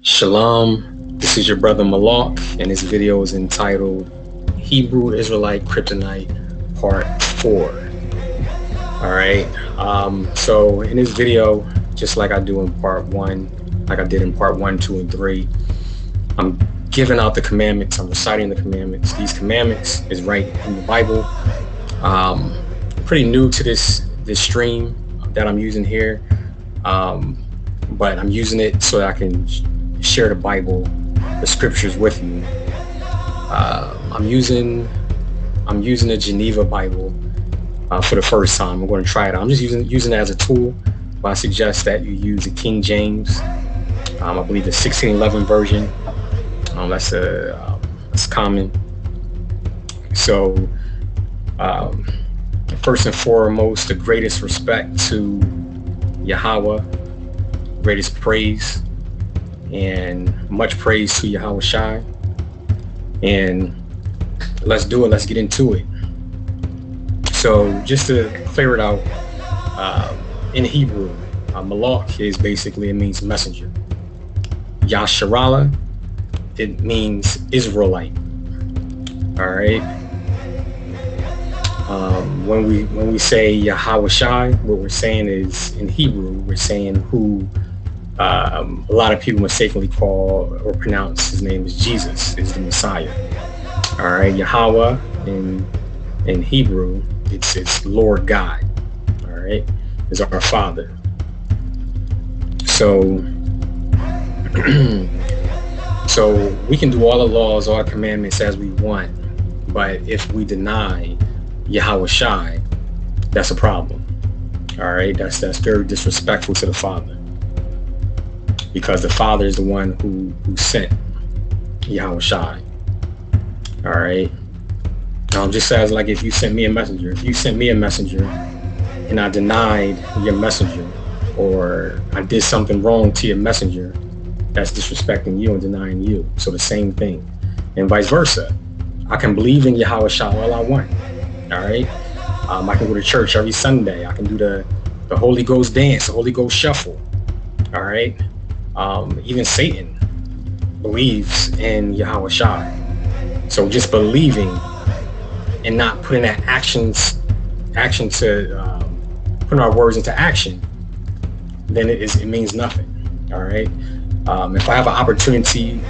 Shalom, this is your brother Malak, and this video is entitled Hebrew Israelite Kryptonite Part 4. Alright, so in this video, just like I do in Part 1, like I did in Part 1, 2, and 3, I'm giving out the commandments, I'm reciting the commandments. These commandments is right in the Bible. Pretty new to this stream that I'm using here, but I'm using it so that I can share the Bible, the scriptures with you. I'm using the Geneva Bible for the first time. I'm going to try it out. I'm just using it as a tool, but I suggest that you use the King James. I believe the 1611 version. That's common. So first and foremost, the greatest respect to Yahweh, greatest praise, and much praise to Yahweh Shai. And let's do it. Let's get into it. So just to clear it out, in Hebrew, Malak is basically, it means messenger. Yasharallah, it means Israelite. All right. When we say Yahweh Shai, what we're saying is, in Hebrew, we're saying who a lot of people mistakenly call or pronounce his name is Jesus, is the Messiah. All right, Yahweh in Hebrew, it's Lord God. All right, is our Father. So so we can do all the laws, all the commandments as we want, but if we deny Yahweh Shai, that's a problem. All right, that's very disrespectful to the Father, because the Father is the one who sent Yahweh Shai. All right. Just as like if you sent me a messenger, and I denied your messenger, or I did something wrong to your messenger, that's disrespecting you and denying you. So the same thing, and vice versa. I can believe in Yahweh Shai all I want. All right. I can go to church every Sunday. I can do the Holy Ghost dance, the Holy Ghost shuffle. All right. Even Satan believes in Yahweh Shai. So just believing and not putting that action to putting our words into action, then it means nothing. All right. If I have an opportunity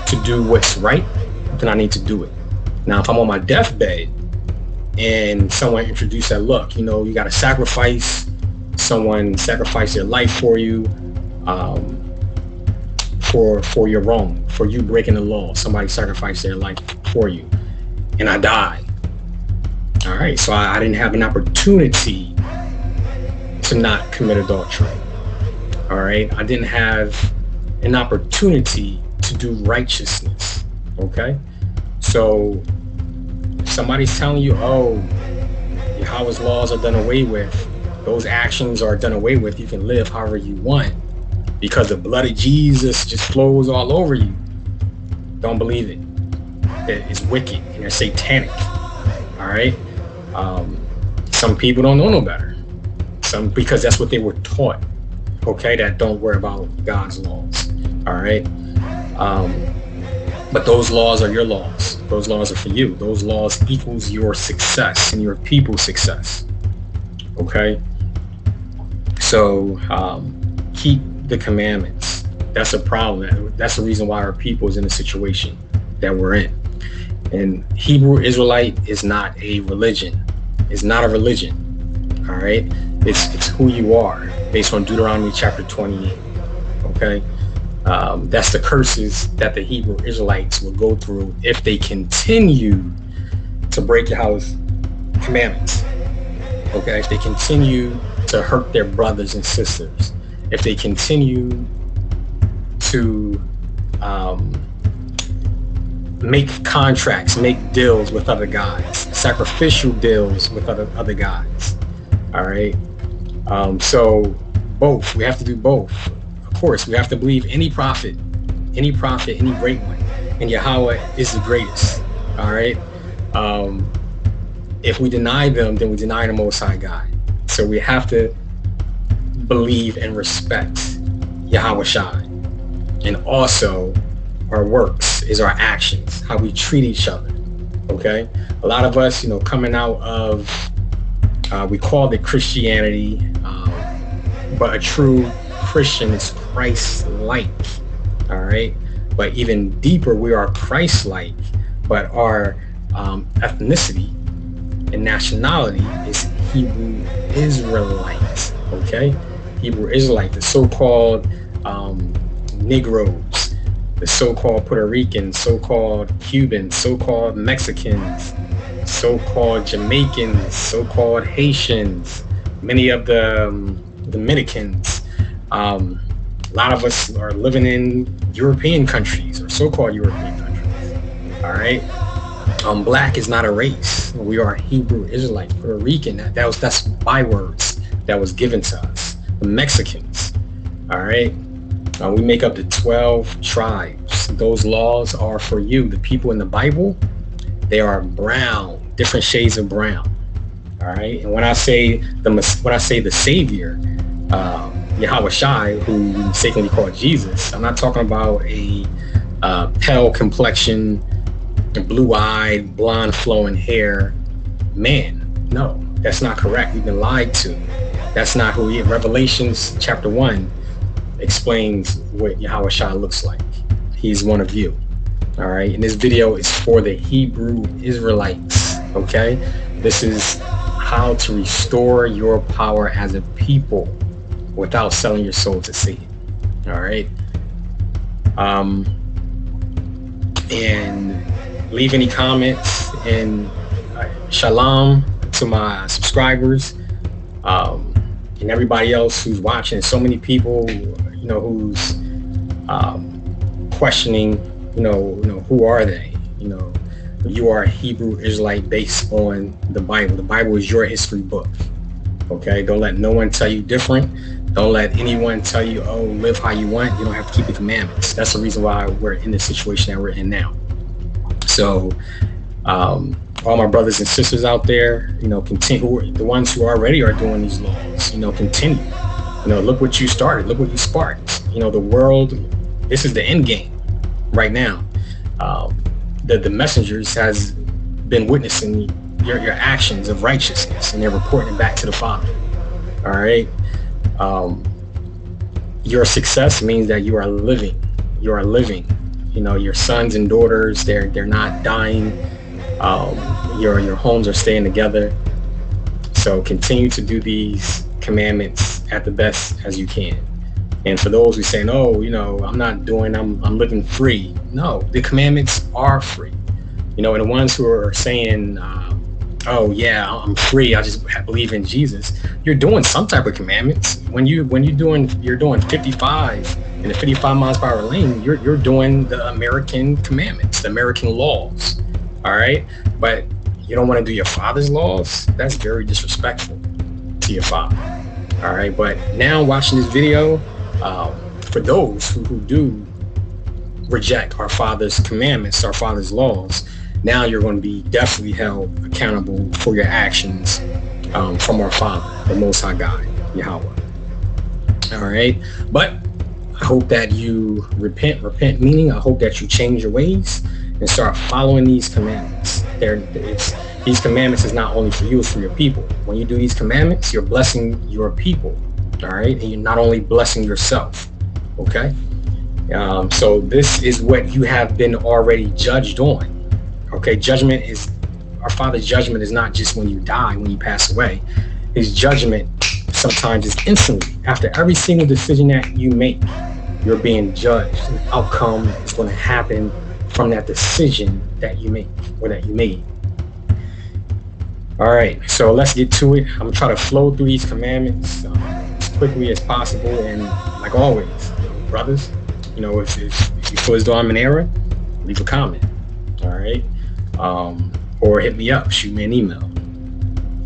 to do what's right, then I need to do it. Now, if I'm on my deathbed and someone introduced that, look, you got to sacrifice. Someone sacrificed their life for you. For your wrong, for you breaking the law. Somebody sacrificed their life for you, and I died. All right, so I didn't have an opportunity to not commit adultery. All right, I didn't have an opportunity to do righteousness. Okay, so somebody's telling you, oh, Yahweh's laws are done away with. Those actions are done away with. You can live however you want, because the blood of Jesus just flows all over you. Don't believe it. It's wicked and they're satanic. All right. Some people don't know no better. Because that's what they were taught. Okay, that don't worry about God's laws. All right. But those laws are your laws. Those laws are for you. Those laws equals your success and your people's success. Okay. So keep the commandments. That's a problem. That's the reason why our people is in the situation that we're in. And Hebrew Israelite is not a religion. It's not a religion. All right. It's who you are based on Deuteronomy chapter 28. Okay. That's the curses that the Hebrew Israelites will go through if they continue to break Yahweh's commandments. Okay. If they continue to hurt their brothers and sisters, if they continue to make contracts, make deals with other gods, sacrificial deals with other gods. All right. So both, we have to do both. Of course, we have to believe any prophet, any great one, and Yahweh is the greatest. All right. If we deny them, then we deny the Most High God. So we have to believe and respect Yahweh Shai. and also our works is our actions, how we treat each other. Okay, a lot of us, coming out of we called it Christianity, but a true Christian is Christ-like. All right, but even deeper, we are Christ-like, but our ethnicity and nationality is Hebrew Israelite. Okay, Hebrew Israelite, the so-called Negroes, the so-called Puerto Ricans, so-called Cubans, so-called Mexicans, so-called Jamaicans, so-called Haitians, many of the Dominicans. A lot of us are living in European countries or so-called European countries. All right. Black is not a race. We are Hebrew Israelite, Puerto Rican. That's bywords that was given to us. The Mexicans. All right. We make up the 12 tribes. Those laws are for you. The people in the Bible, they are brown, different shades of brown. All right. And when I say the Savior, Yahweh Shai, who we mistakenly call Jesus, I'm not talking about a pale complexion, blue-eyed, blonde flowing hair man. No, that's not correct. We've been lied to. That's not who he is. Revelations chapter 1 explains what Yahweh Shai looks like. He's one of you. All right. And this video is for the Hebrew Israelites. Okay. This is how to restore your power as a people without selling your soul to Satan. All right. And leave any comments, and shalom to my subscribers, and everybody else who's watching. So many people, who's questioning, who are they? You are a Hebrew Israelite based on the Bible. The Bible is your history book. Okay, don't let no one tell you different. Don't let anyone tell you, oh, live how you want. You don't have to keep the commandments. That's the reason why we're in the situation that we're in now. So, all my brothers and sisters out there, continue. The ones who already are doing these laws, continue. Look what you started. Look what you sparked. The world. This is the end game right now. The messengers has been witnessing your actions of righteousness, and they're reporting it back to the Father. All right. Your success means that you are living. You are living. Your sons and daughters, they're not dying. Your homes are staying together. So continue to do these commandments at the best as you can. And for those who saying, oh, I'm not doing, I'm living free. No, the commandments are free. And the ones who are saying, oh yeah, I'm free, I just believe in Jesus. You're doing some type of commandments. When you're doing 55 in the 55 miles per hour lane, you're doing the American commandments, the American laws. All right. But you don't want to do your father's laws. That's very disrespectful to your father. All right. But now watching this video, for those who do reject our father's commandments, our father's laws, now you're going to be definitely held accountable for your actions from our Father, the Most High God, Yahweh. All right. But I hope that you repent meaning I hope that you change your ways and start following these commandments. These commandments is not only for you, it's for your people. When you do these commandments, you're blessing your people. All right. And you're not only blessing yourself. Okay. So this is what you have been already judged on. Okay. Judgment is, our Father's judgment is not just when you die, when you pass away. His judgment sometimes is instantly. After every single decision that you make, you're being judged. The outcome is going to happen from that decision that you make or that you made. All right, so let's get to it. I'm gonna try to flow through these commandments as quickly as possible. And like always, brothers, if you feel as though I'm in error, leave a comment. All right, or hit me up, shoot me an email.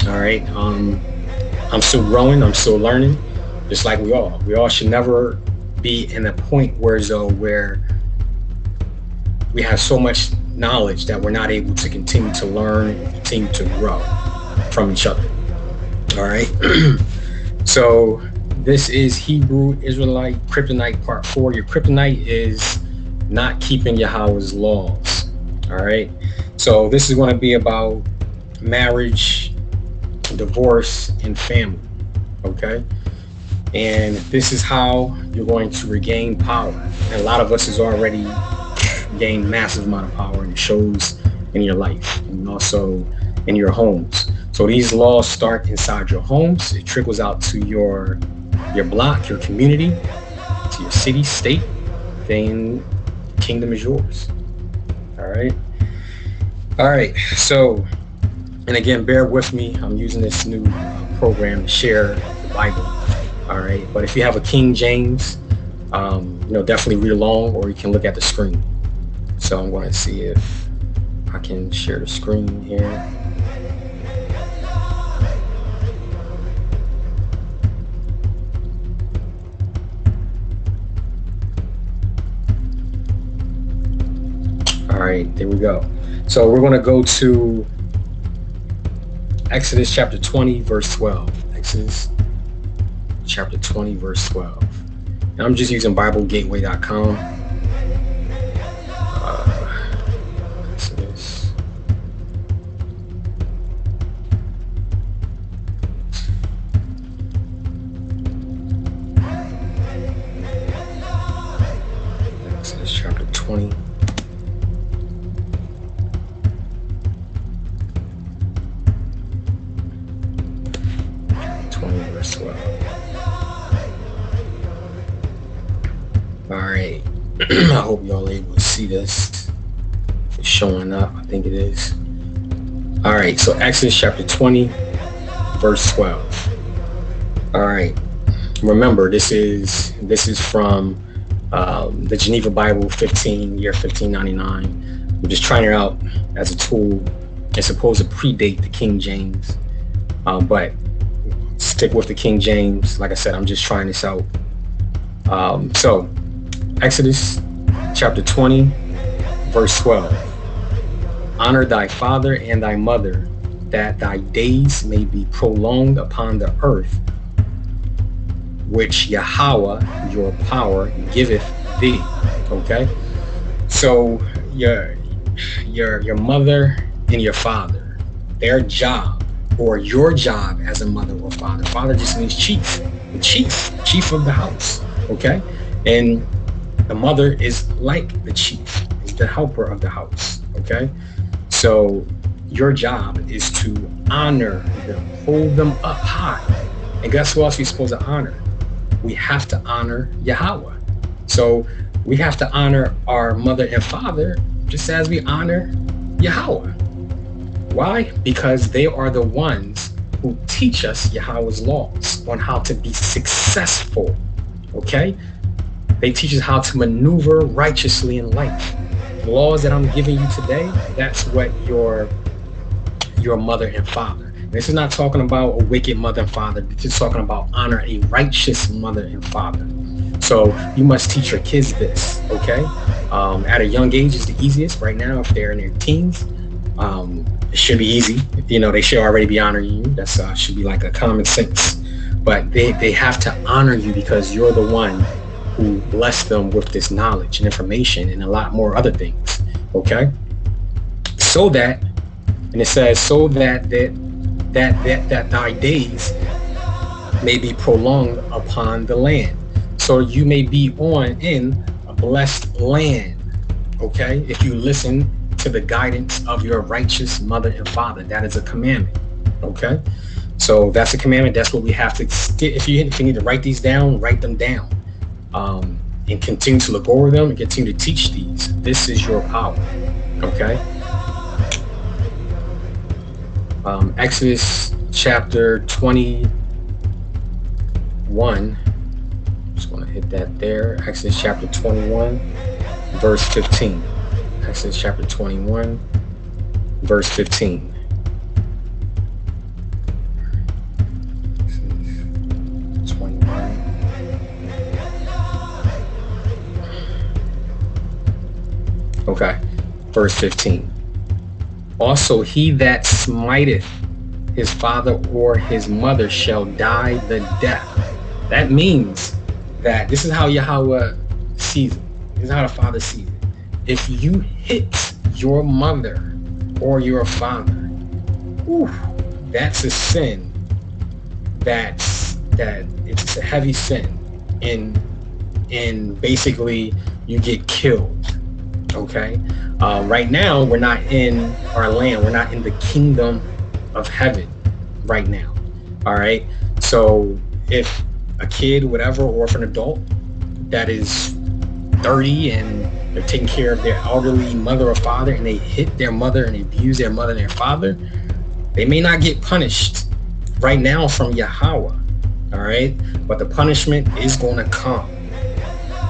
All right, I'm still growing, I'm still learning, just like we all. We all should never be in a point where we have so much knowledge that we're not able to continue to learn and continue to grow from each other. All right. So This is Hebrew Israelite Kryptonite Part 4. Your kryptonite is not keeping Yahweh's laws. All right. So this is going to be about marriage, divorce, and family. Okay. And this is how you're going to regain power. And a lot of us has already gained massive amount of power, and it shows in your life and also in your homes. So these laws start inside your homes. It trickles out to your block, your community, to your city, state. Then kingdom is yours. All right. So, and again, bear with me. I'm using this new program to share the Bible. All right. But if you have a King James, definitely read along, or you can look at the screen. So I'm going to see if I can share the screen here. All right, there we go. So we're going to go to Exodus chapter 20, verse 12. Exodus chapter 20, verse 12. And I'm just using BibleGateway.com. Exodus. Exodus chapter 20. 20, verse 12. All right. I hope y'all are able to see this. It's showing up. I think it is. All right. So Exodus chapter 20, verse 12. All right. Remember, this is from the Geneva Bible, year 1599. We're just trying it out as a tool. It's supposed to predate the King James, but stick with the King James. Like I said, I'm just trying this out. So Exodus chapter 20, verse 12. Honor thy father and thy mother, that thy days may be prolonged upon the earth, which Yahweh your power giveth thee. Okay. So your mother and your father, their job, or your job as a mother or father. Father just means chief, the chief of the house. Okay. And the mother is like the chief, is the helper of the house. Okay. So your job is to honor them, hold them up high. And guess who else we're supposed to honor? We have to honor Yahweh. So we have to honor our mother and father just as we honor Yahweh. Why? Because they are the ones who teach us Yahweh's laws on how to be successful. Okay? They teach us how to maneuver righteously in life. The laws that I'm giving you today, that's what your mother and father. This is not talking about a wicked mother and father. This is talking about honor a righteous mother and father. So you must teach your kids this, okay? At a young age is the easiest. Right now, if they're in their teens, it should be easy. They should already be honoring you. That's should be like a common sense. But they have to honor you because you're the one who blessed them with this knowledge and information and a lot more other things, okay? So that, and it says, so that thy days may be prolonged upon the land. So you may be in a blessed land, okay? If you listen to the guidance of your righteous mother and father, that is a commandment, okay? So that's a commandment. That's what we have to, if you need to write these down, write them down, and continue to look over them and continue to teach these. This is your power, okay? Exodus chapter 21. Just want to hit that there. Exodus chapter 21, verse 15. Exodus chapter 21, verse 15. Exodus 21. Okay, verse 15. Also, he that smiteth his father or his mother shall die the death. That means that this is how Yahweh sees it. This is how the Father sees it. If you hit your mother or your father, whew, that's a sin. It's a heavy sin, and basically you get killed. Okay. Right now we're not in our land. We're not in the kingdom of heaven right now. All right. So if a kid, whatever, or if an adult that is 30 and they're taking care of their elderly mother or father, and they hit their mother and abuse their mother and their father, they may not get punished right now from Yahweh. All right. But the punishment is going to come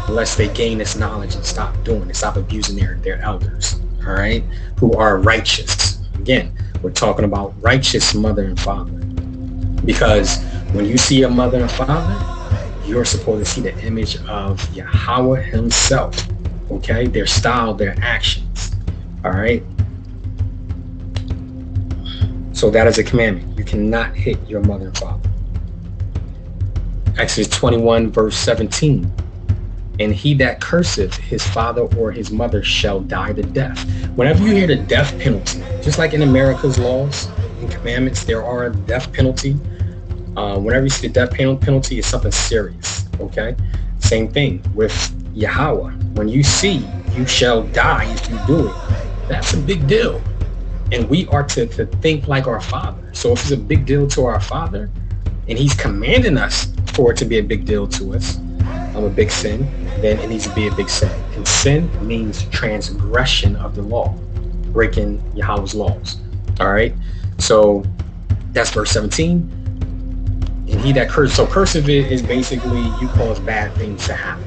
unless they gain this knowledge and stop doing it, stop abusing their elders. All right. Who are righteous. Again, we're talking about righteous mother and father. Because when you see a mother and father, you're supposed to see the image of Yahweh himself. Okay, their style, their actions. All right. So that is a commandment. You cannot hit your mother and father. Exodus 21 verse 17. And he that curseth his father or his mother shall die the death. Whenever you hear the death penalty, just like in America's laws and commandments, there are a death penalty. Whenever you see the death penalty, it's something serious. Okay. Same thing with Yahweh. When you see you shall die if you do it, that's a big deal. And we are to think like our Father. So if it's a big deal to our Father, and he's commanding us for it to be a big deal to us, a big sin, then it needs to be a big sin. And sin means transgression of the law, breaking Yahweh's laws. All right. So that's verse 17. And he that curses, so cursive is basically you cause bad things to happen.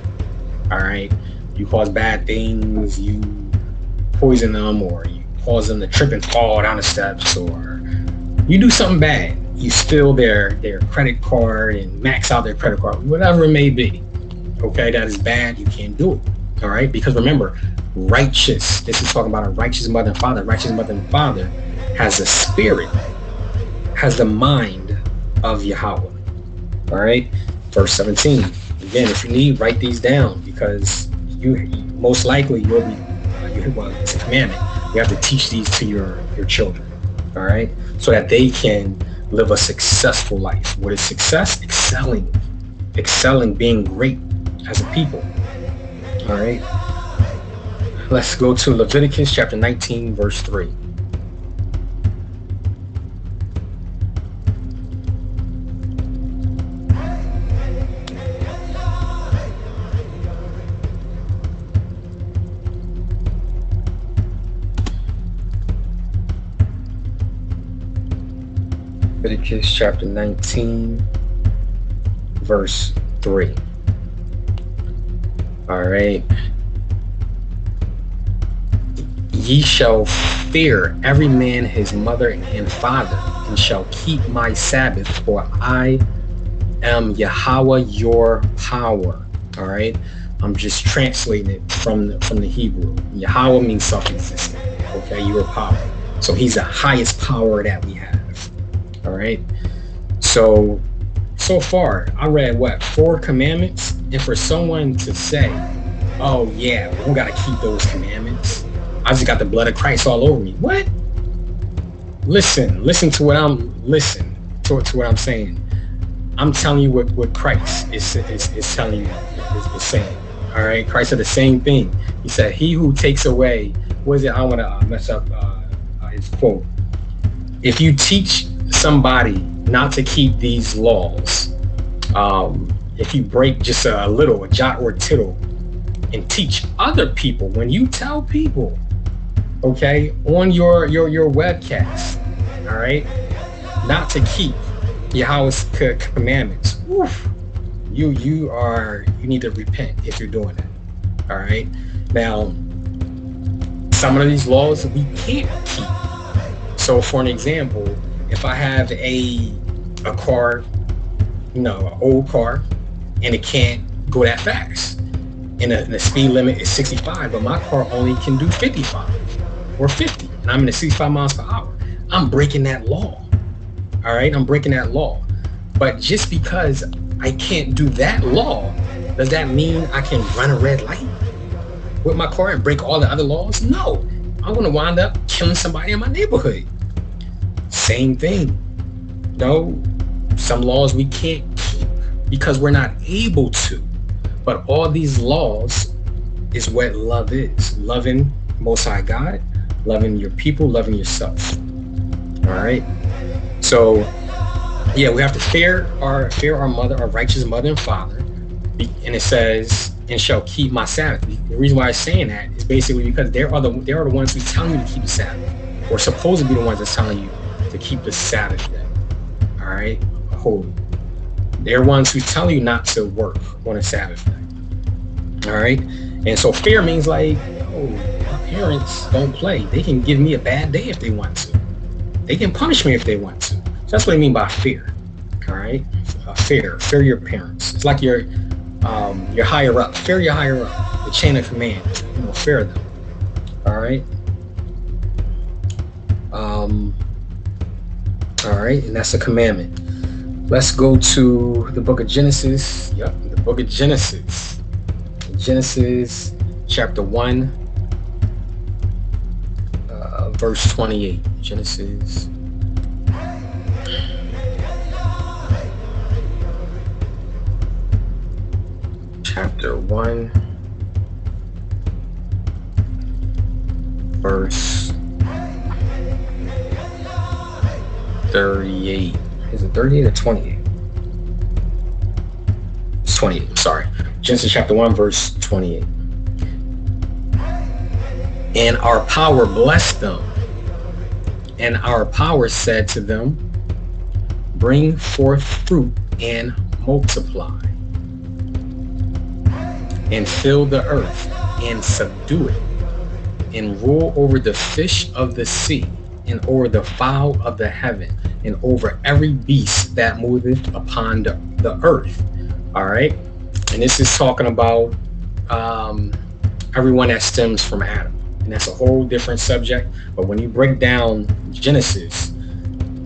All right. You cause bad things, you poison them, or you cause them to trip and fall down the steps, or you do something bad. You steal their credit card and max out their credit card, whatever it may be. Okay, that is bad. You can't do it. All right, because remember, righteous. This is talking about a righteous mother and father. Righteous mother and father has a spirit, has the mind of Yahweh. All right, verse 17. Again, if you need, write these down, because you most likely you'll be. Well, it's a commandment. You have to teach these to your children. All right, so that they can live a successful life. What is success? Excelling, being great as a people. All right. Let's go to Leviticus chapter 19, verse 3. Leviticus chapter 19, verse 3. All right. Ye shall fear every man his mother and father, and shall keep my Sabbath, for I am Yahweh your power. All right. I'm just translating it from the Hebrew. Yahweh means self-existent. Okay, your power. So he's the highest power that we have. All right. So far, I read 4 commandments, and for someone to say, "Oh yeah, we don't gotta keep those commandments. I just got the blood of Christ all over me." What? Listen to what I'm saying. I'm telling you what Christ is telling you, is saying. All right. Christ said the same thing. He said, "He who takes away," what is it? I want to mess up his quote. If you teach somebody not to keep these laws, if you break just a little, a jot or a tittle, and teach other people, when you tell people, okay, on your webcast, all right, not to keep Yahweh's commandments, oof, you need to repent if you're doing that. All right. Now, some of these laws we can't keep. So for an example, if I have a car, an old car, and it can't go that fast, and the speed limit is 65, but my car only can do 55 or 50, and I'm in 65 miles per hour, I'm breaking that law. All right, I'm breaking that law. But just because I can't do that law, does that mean I can run a red light with my car and break all the other laws? No, I'm going to wind up killing somebody in my neighborhood. Same thing. No, some laws we can't keep because we're not able to. But all these laws is what love is. Loving Most High God, loving your people, loving yourself. All right. So, yeah, we have to fear our mother, our righteous mother and father. And it says, and shall keep my Sabbath. The reason why I'm saying that is basically because they are the ones who tell you to keep the Sabbath, or supposed to be the ones that's telling you to keep the Sabbath day. All right, holy. They're ones who tell you not to work on a Sabbath day. All right, and so fear means like, oh, my parents don't play. They can give me a bad day if they want to. They can punish me if they want to. So that's what I mean by fear. All right, fear your parents. It's like your higher up. Fear your higher up. The chain of command. Fear them. All right. All right, and that's a commandment. Let's go to the book of Genesis. Yep, the book of Genesis. Genesis chapter 1, verse 28. Genesis. Chapter 1, verse 38. Is it 38 or 28? It's 28, I'm sorry. Genesis chapter 1, verse 28. And our power blessed them. And our power said to them, bring forth fruit and multiply. And fill the earth and subdue it. And rule over the fish of the sea, and over the fowl of the heaven, and over every beast that moveth upon the earth. All right. And this is talking about everyone that stems from Adam. And that's a whole different subject. But when you break down Genesis,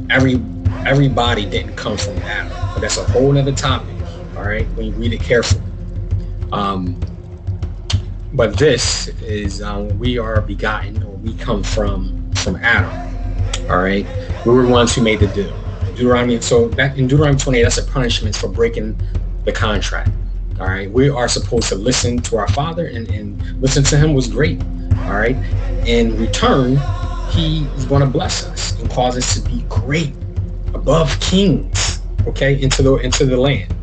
everybody didn't come from Adam. But that's a whole other topic. All right. When you read it carefully. But this is we are begotten, or we come from Adam. All right, we were the ones who made the deal. Deuteronomy. So back in Deuteronomy 28, that's a punishment for breaking the contract. All right, we are supposed to listen to our Father, and listen to Him was great. All right, in return, He is going to bless us and cause us to be great, above kings. Okay, into the land.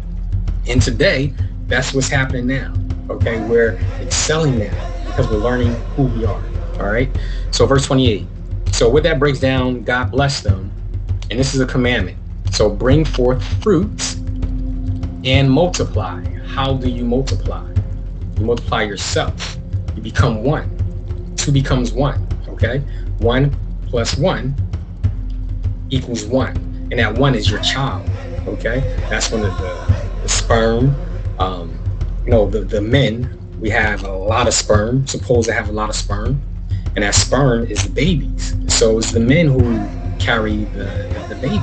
And today, that's what's happening now. Okay, we're excelling now because we're learning who we are. All right, so verse 28. So what that breaks down, God blessed them, and this is a commandment. So bring forth fruits and multiply. How do you multiply? You multiply yourself. You become one. Two becomes one. Okay, 1 plus 1 equals 1, and that 1 is your child. Okay, that's when the sperm. The men, we have a lot of sperm, supposed to have a lot of sperm, and that sperm is the babies. So it's the men who carry the baby,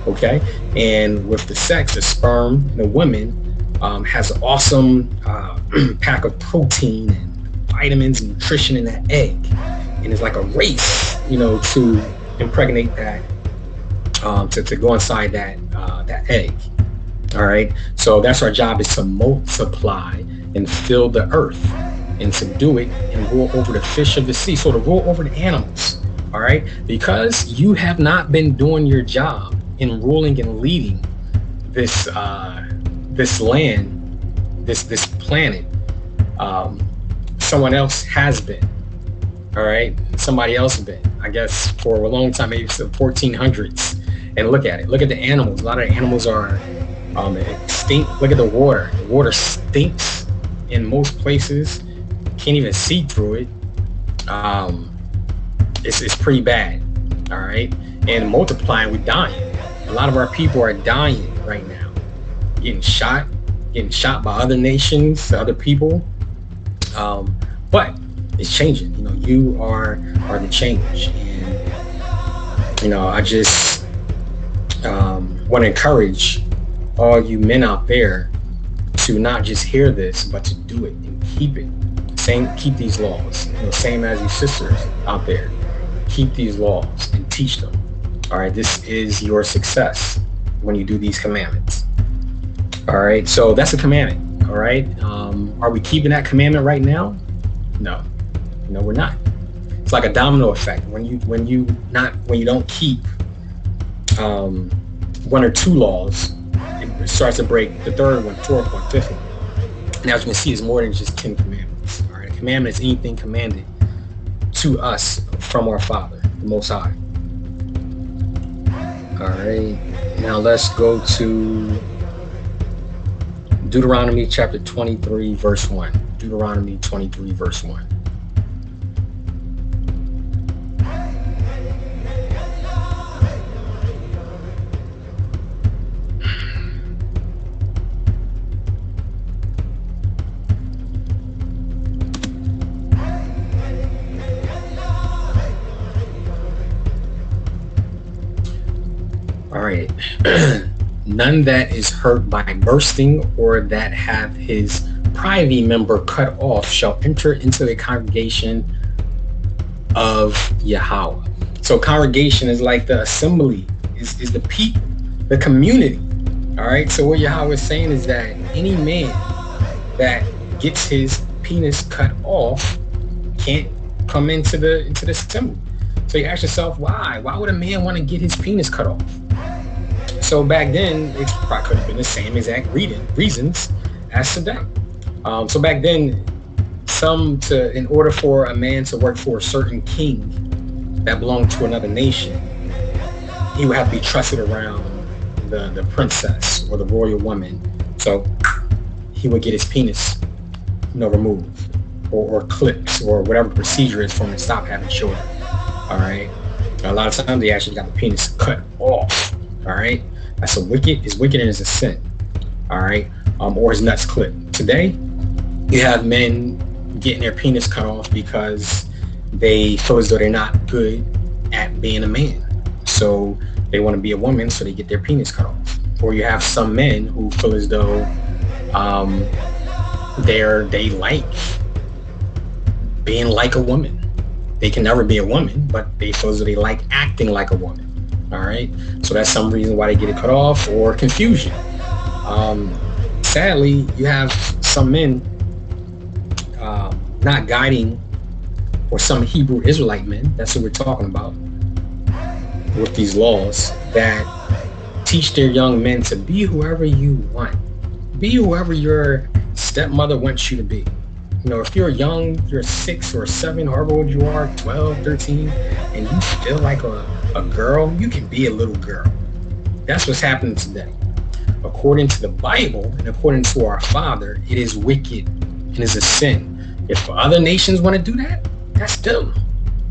okay? And with the sex, the sperm, the woman has an awesome pack of protein and vitamins and nutrition in that egg. And it's like a race, to impregnate that, to go inside that egg. All right, so that's our job, is to multiply and fill the earth and subdue it and rule over the fish of the sea. So to rule over the animals. All right, because you have not been doing your job in ruling and leading this land, this planet. Someone else has been. All right, somebody else has been. I guess for a long time, maybe the 1400s. And look at it. Look at the animals. A lot of the animals are extinct. Look at the water. The water stinks in most places. Can't even see through it. It's pretty bad. All right, and multiplying, we're dying. A lot of our people are dying right now, getting shot by other nations, other people. But it's changing. You are the change, and I just want to encourage all you men out there to not just hear this, but to do it and keep it. Keep these laws. Same as you sisters out there. Keep these laws and teach them. All right, this is your success when you do these commandments. All right, so that's a commandment. All right, are we keeping that commandment right now? No, we're not. It's like a domino effect. When you don't keep one or two laws, it starts to break the third one, fourth one, fifth one. And as you can see, it's more than just 10 commandments. All right, a commandment is anything commanded to us from our Father, the Most High. All right, now let's go to Deuteronomy chapter 23, verse 1. Deuteronomy 23, verse 1. All right. None that is hurt by bursting or that have his privy member cut off shall enter into the congregation of Yahweh. So congregation is like the assembly, is the people, the community. All right. So what Yahweh is saying is that any man that gets his penis cut off can't come into the assembly. So you ask yourself, why? Why would a man want to get his penis cut off? So back then, it probably could have been the same exact reasons as today. So back then, in order for a man to work for a certain king that belonged to another nation, he would have to be trusted around the princess or the royal woman. So he would get his penis, removed or clipped or whatever the procedure is for him to stop having children. All right. A lot of times they actually got the penis cut off. All right. That's it's wicked and it's a sin. All right. Or his nuts clipped. Today, you have men getting their penis cut off because they feel as though they're not good at being a man. So they want to be a woman, so they get their penis cut off. Or you have some men who feel as though they like being like a woman. They can never be a woman, but they feel as though they like acting like a woman. All right. So that's some reason why they get it cut off, or confusion. Sadly, you have some men not guiding, or some Hebrew Israelite men, that's what we're talking about, with these laws that teach their young men to be whoever you want. Be whoever your stepmother wants you to be. If you're young, you're 6 or 7, however old you are, 12, 13, and you feel like a girl, you can be a little girl. That's what's happening today. According to the Bible and according to our Father, it is wicked and is a sin. If other nations want to do that, that's them.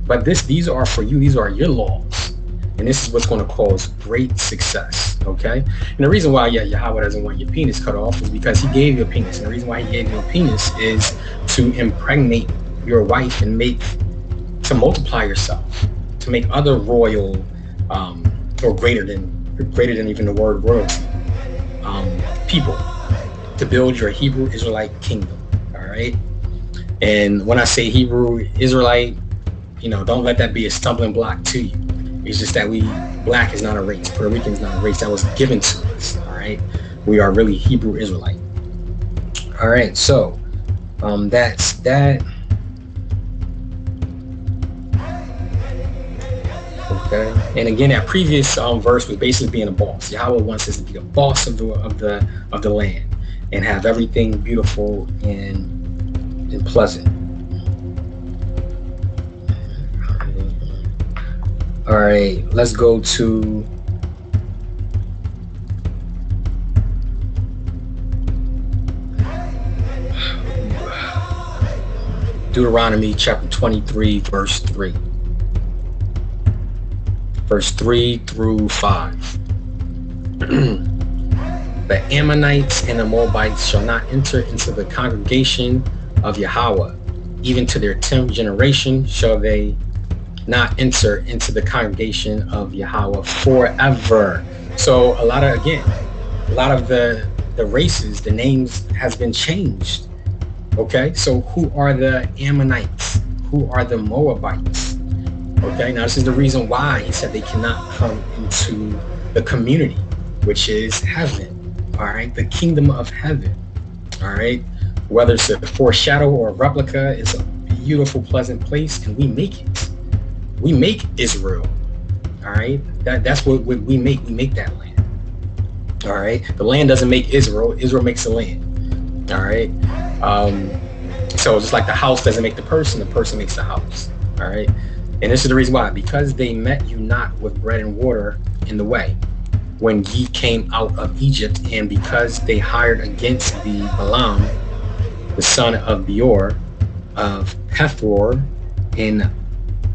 But these are for you. These are your laws. And this is what's going to cause great success, okay? And the reason why Yahweh doesn't want your penis cut off is because he gave you a penis. And the reason why he gave you a penis is to impregnate your wife and to multiply yourself, to make other royal, or greater than even the word royalty, people, to build your Hebrew Israelite kingdom, all right? And when I say Hebrew Israelite, don't let that be a stumbling block to you. It's just that black is not a race. Puerto Rican is not a race that was given to us. All right. We are really Hebrew Israelite. All right. So that's that. Okay. And again, that previous verse was basically being a boss. Yahweh wants us to be a boss of the land and have everything beautiful and pleasant. All right, let's go to Deuteronomy chapter 23, verse 3. Verse 3 through 5. The Ammonites and the Moabites shall not enter into the congregation of Yahweh. Even to their 10th generation shall they not enter into the congregation of Yahweh forever. So a lot of A lot of the races, the names has been changed. Okay, so who are the Ammonites? Who are the Moabites? Okay, now this is the reason why he said they cannot come into the community, which is heaven. All right, the kingdom of heaven. All right, whether it's a foreshadow or a replica, it's a beautiful, pleasant place, and we make it. We make Israel. All right, that's what we make. We make that land. All right, the land doesn't make Israel. Israel makes the land. All right. So just like the house doesn't make the person makes the house. All right. And this is the reason why, because they met you not with bread and water in the way when ye came out of Egypt, and because they hired against thee Balaam, the son of Beor, of Pethor in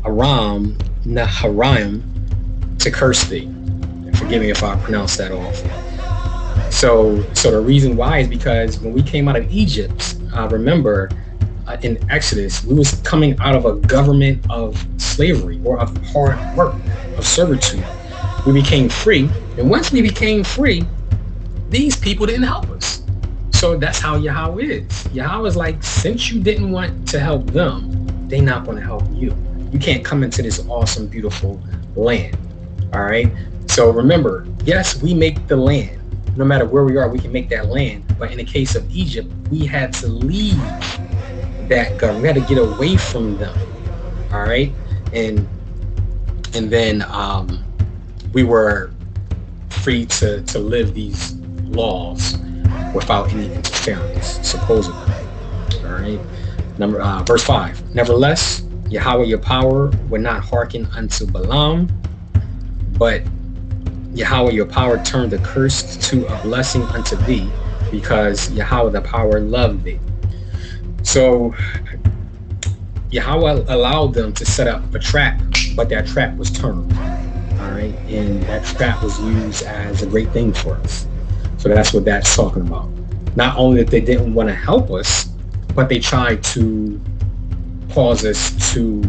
Aram Naharaim, to curse thee. And forgive me if I pronounce that off. So the reason why is because when we came out of Egypt, remember, in Exodus, we was coming out of a government of slavery or of hard work, of servitude. We became free, and once we became free, these people didn't help us. So that's how Yahweh is. Yahweh is like, since you didn't want to help them, they're not going to help you. You can't come into this awesome, beautiful land. All right. So remember, yes, we make the land. No matter where we are, we can make that land. But in the case of Egypt, we had to leave that government. We had to get away from them. All right. And then we were free to live these laws without any interference, supposedly. All right. Verse 5. Nevertheless, Yahweh your power would not hearken unto Balaam, but Yahweh your power turned the curse to a blessing unto thee, because Yahweh the power loved thee. So Yahweh allowed them to set up a trap, but that trap was turned. All right, and that trap was used as a great thing for us. So that's what that's talking about. Not only that they didn't want to help us, but they tried to cause us to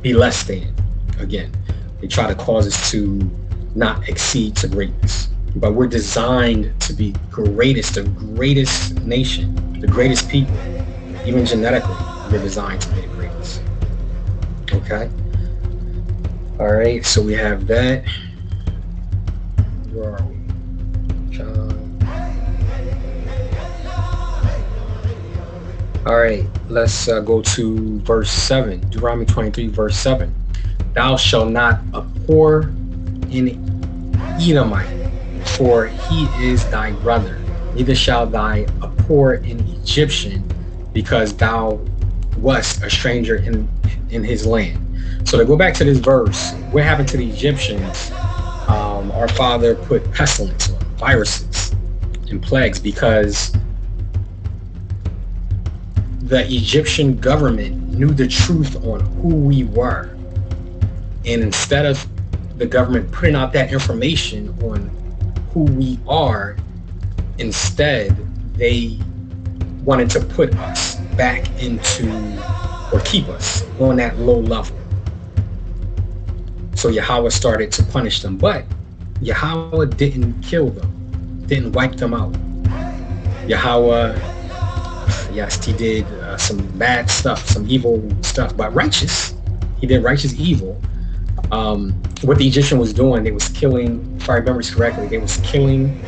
be less than. Again, they try to cause us to not exceed to greatness. But we're designed to be the greatest nation, the greatest people. Even genetically, we're designed to be the greatest. Okay? All right, so we have that. Where are we? John. All right, let's go to verse 7. Deuteronomy 23, verse 7. Thou shalt not abhor an Edomite, for he is thy brother. Neither shalt thou abhor an Egyptian, because thou wast a stranger in his land. So to go back to this verse, what happened to the Egyptians? Our Father put pestilence on them, viruses and plagues, because the Egyptian government knew the truth on who we were. And instead of the government putting out that information on who we are, instead they wanted to put us back into, or keep us on that low level. So Yahweh started to punish them, but Yahweh didn't kill them, didn't wipe them out. Yahweh, yes, he did some bad stuff, some evil stuff, but righteous. He did righteous evil. What the Egyptian was doing, they was killing, if I remember correctly, they was killing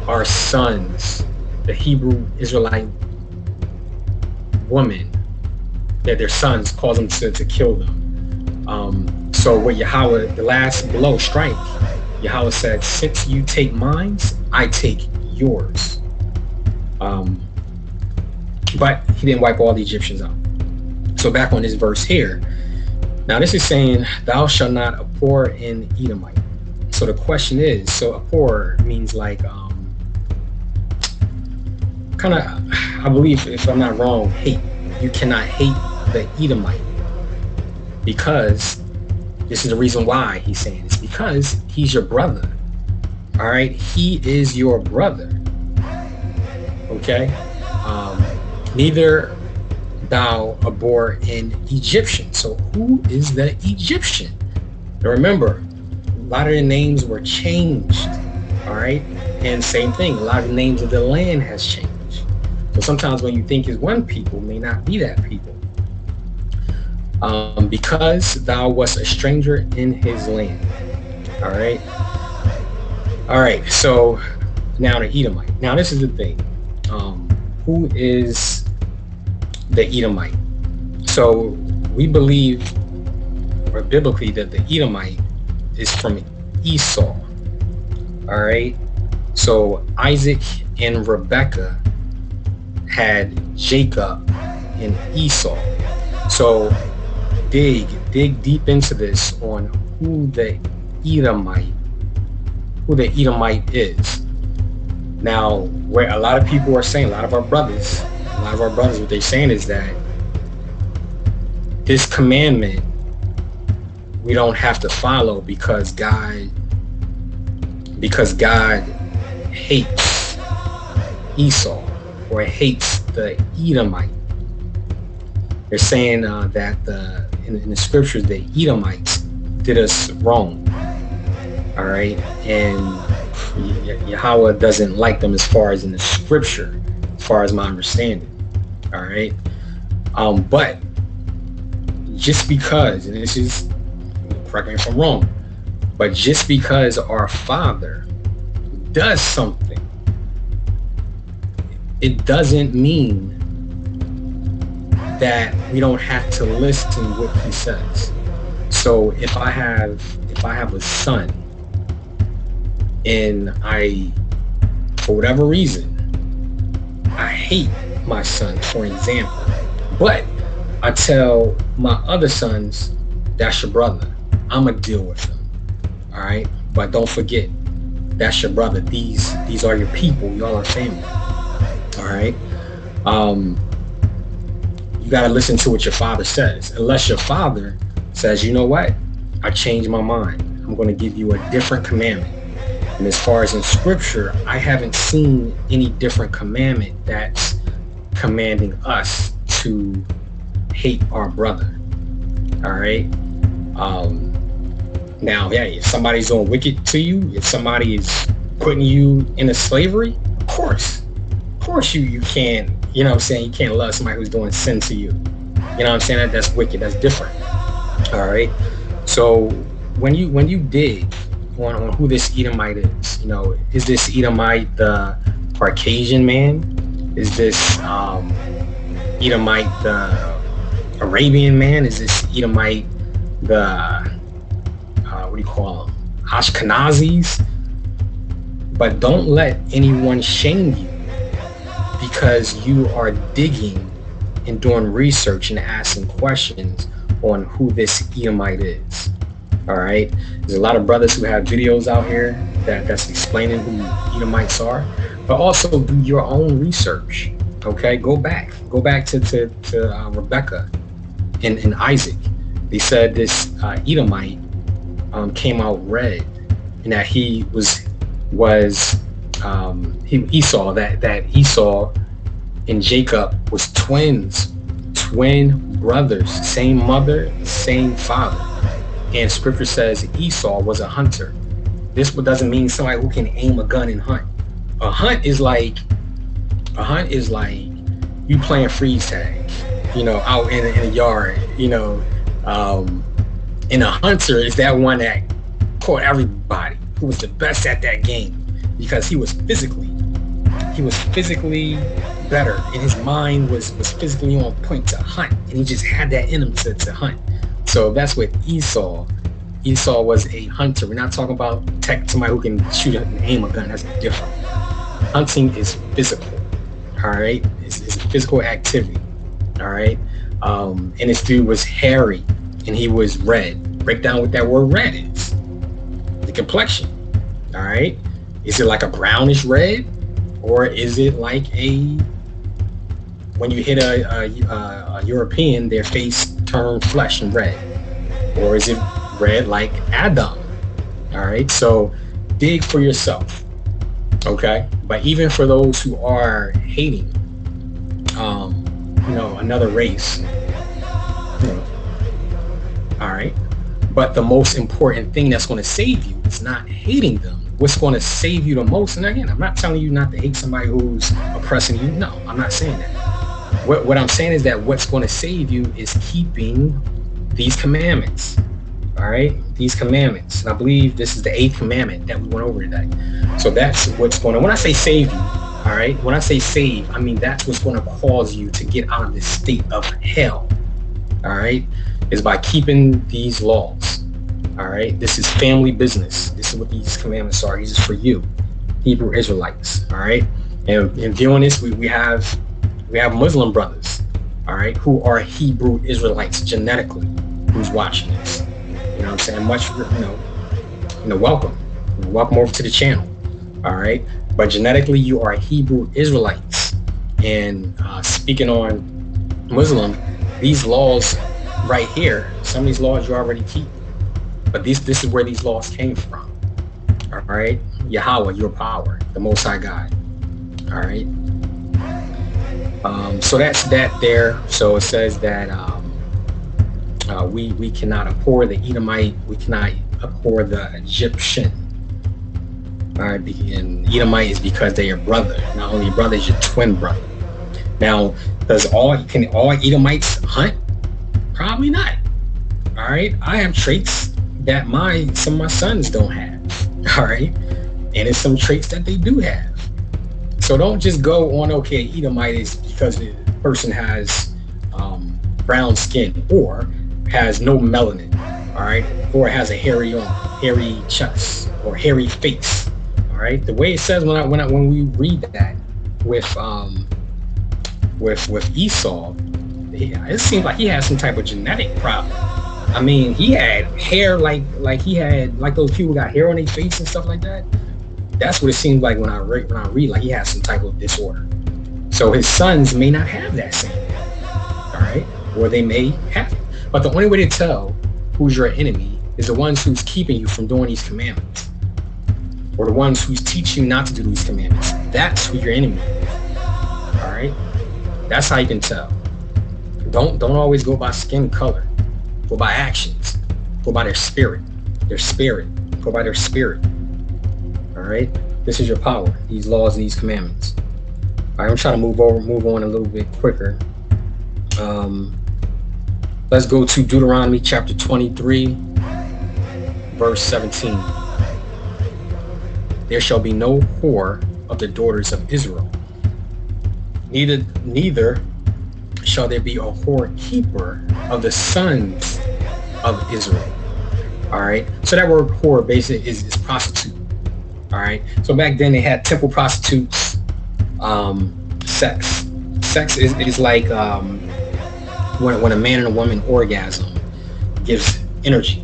our sons, the Hebrew Israelite women, that their sons caused them to kill them. So what Yahweh, the last blow, strike, Yahweh said, since you take mine, I take yours. But he didn't wipe all the Egyptians out. So back on this verse here, now this is saying, thou shalt not abhor an Edomite. So the question is, so abhor means like, kind of, I believe, if I'm not wrong, hate. You cannot hate the Edomite, because this is the reason why he's saying it's because he's your brother. All right, he is your brother. Okay, neither thou abhor an Egyptian. So who is the Egyptian? Now remember, lot of the names were changed. All right. And same thing, a lot of the names of the land has changed. So sometimes when you think is one people may not be that people. Because thou wast a stranger in his land. All right. All right. So now the Edomite. Now this is the thing. Who is the Edomite? So we believe, or biblically, that the Edomite is from Esau. All right. So Isaac and Rebekah had Jacob and Esau. So dig deep into this on who the Edomite is. Now, where a lot of people are saying, a lot of our brothers, what they're saying is that this commandment we don't have to follow because God hates Esau, or hates the Edomite. They're saying that in the scriptures, the Edomites did us wrong. All right, and Yahweh doesn't like them as far as in the scripture, as far as my understanding. All right, but just because, and this is, correct me if I'm wrong, but just because our Father does something, it doesn't mean that we don't have to listen to what he says. So if I have a son, and for whatever reason, I hate my son, for example, but I tell my other sons, that's your brother, I'm gonna deal with him. All right, but don't forget, that's your brother. These are your people. Y'all are family. All right. You got to listen to what your father says. Unless your father says, you know what, I changed my mind, I'm going to give you a different commandment. And as far as in scripture, I haven't seen any different commandment that's commanding us to hate our brother. All right. Now, yeah, if somebody's doing wicked to you, if somebody is putting you into slavery, of course you can't, you know what I'm saying, you can't love somebody who's doing sin to you. You know what I'm saying? That's wicked, that's different. All right. So when you dig on who this Edomite is, you know, is this Edomite the Caucasian man? Is this Edomite the Arabian man? Is this Edomite the what do you call them, Ashkenazis? But don't let anyone shame you because you are digging and doing research and asking questions on who this Edomite is. All right, there's a lot of brothers who have videos out here that's explaining who Edomites are, but also do your own research. Okay, go back to Rebekah and Isaac. They said this Edomite came out red, and that Esau, that Esau and Jacob was twin brothers, same mother, same father. And scripture says Esau was a hunter. This doesn't mean somebody who can aim a gun and hunt. A hunt is like you playing freeze tag, you know, out in a yard, you know. And a hunter is that one that caught everybody, who was the best at that game, because he was physically better, and his mind was physically on point to hunt, and he just had that in him to hunt. So that's what Esau was, a hunter. We're not talking about somebody who can shoot and aim a gun. That's different. Hunting is physical. All right, it's a physical activity. All right, and this dude was hairy and he was red. Break down what that word red is. The complexion. All right, is it like a brownish red, or is it like when you hit a European, their face turn flesh and red, or is it red like Adam? All right, so dig for yourself. Okay, but even for those who are hating, another race, all right, but the most important thing that's going to save you It's not hating them. What's going to save you the most, and again, I'm not telling you not to hate somebody who's oppressing you. No, I'm not saying that. What I'm saying is that what's going to save you is keeping these commandments. All right, these commandments. And I believe this is the 8th commandment that we went over today. So that's what's going to, when I say save you, all right, when I say save, I mean that's what's going to cause you to get out of this state of hell. All right, is by keeping these laws. All right, this is family business. This is what these commandments are. These is for you, Hebrew Israelites. All right, and in doing this, we have Muslim brothers, all right, who are Hebrew Israelites genetically, who's watching this. You know what I'm saying? Much, welcome over to the channel. All right, but genetically you are Hebrew Israelites. And speaking on Muslim, these laws right here, some of these laws you already keep, but this is where these laws came from. All right, Yahweh, your power, the Most High God. All right. So that's that there. So it says that we cannot abhor the Edomite, we cannot abhor the Egyptian. All right, and Edomite is because they're your brother. Not only your brother, is your twin brother. Now, can all Edomites hunt? Probably not. All right, I have traits that some of my sons don't have. All right, and it's some traits that they do have. So don't just go on, okay, Edomite is because the person has brown skin or has no melanin, all right, or has a hairy arm, hairy chest, or hairy face, all right. The way it says when we read that with Esau, it seems like he had some type of genetic problem. I mean, he had hair like those people got hair on their face and stuff like that. That's what it seems like when I read, like he has some type of disorder. So his sons may not have that same thing, all right, or they may have it. But the only way to tell who's your enemy is the ones who's keeping you from doing these commandments, or the ones who's teaching you not to do these commandments. That's who your enemy is. All right, that's how you can tell. Don't always go by skin color. Go by actions. Go by their spirit. Go by their spirit. All right, this is your power. These laws and these commandments. All right, I'm trying to move on a little bit quicker. Let's go to Deuteronomy chapter 23, verse 17. There shall be no whore of the daughters of Israel. Neither shall there be a whore keeper of the sons of Israel. All right. So that word whore basically is prostitute. All right. So back then they had temple prostitutes. Sex is like when a man and a woman orgasm, gives energy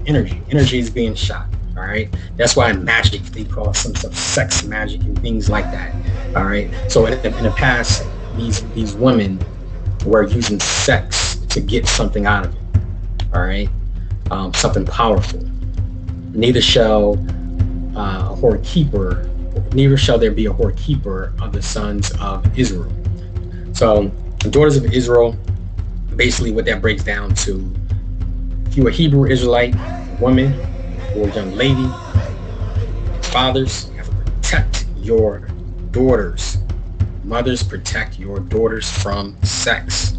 is being shot. All right, that's why in magic they call some stuff sex magic and things like that. All right, so in the past these women were using sex to get something out of it. All right, something powerful. Neither shall neither shall there be a whore keeper of the sons of Israel. So the daughters of Israel, basically what that breaks down to, if you're a Hebrew Israelite woman or young lady, fathers, you have to protect your daughters. Mothers, protect your daughters from sex.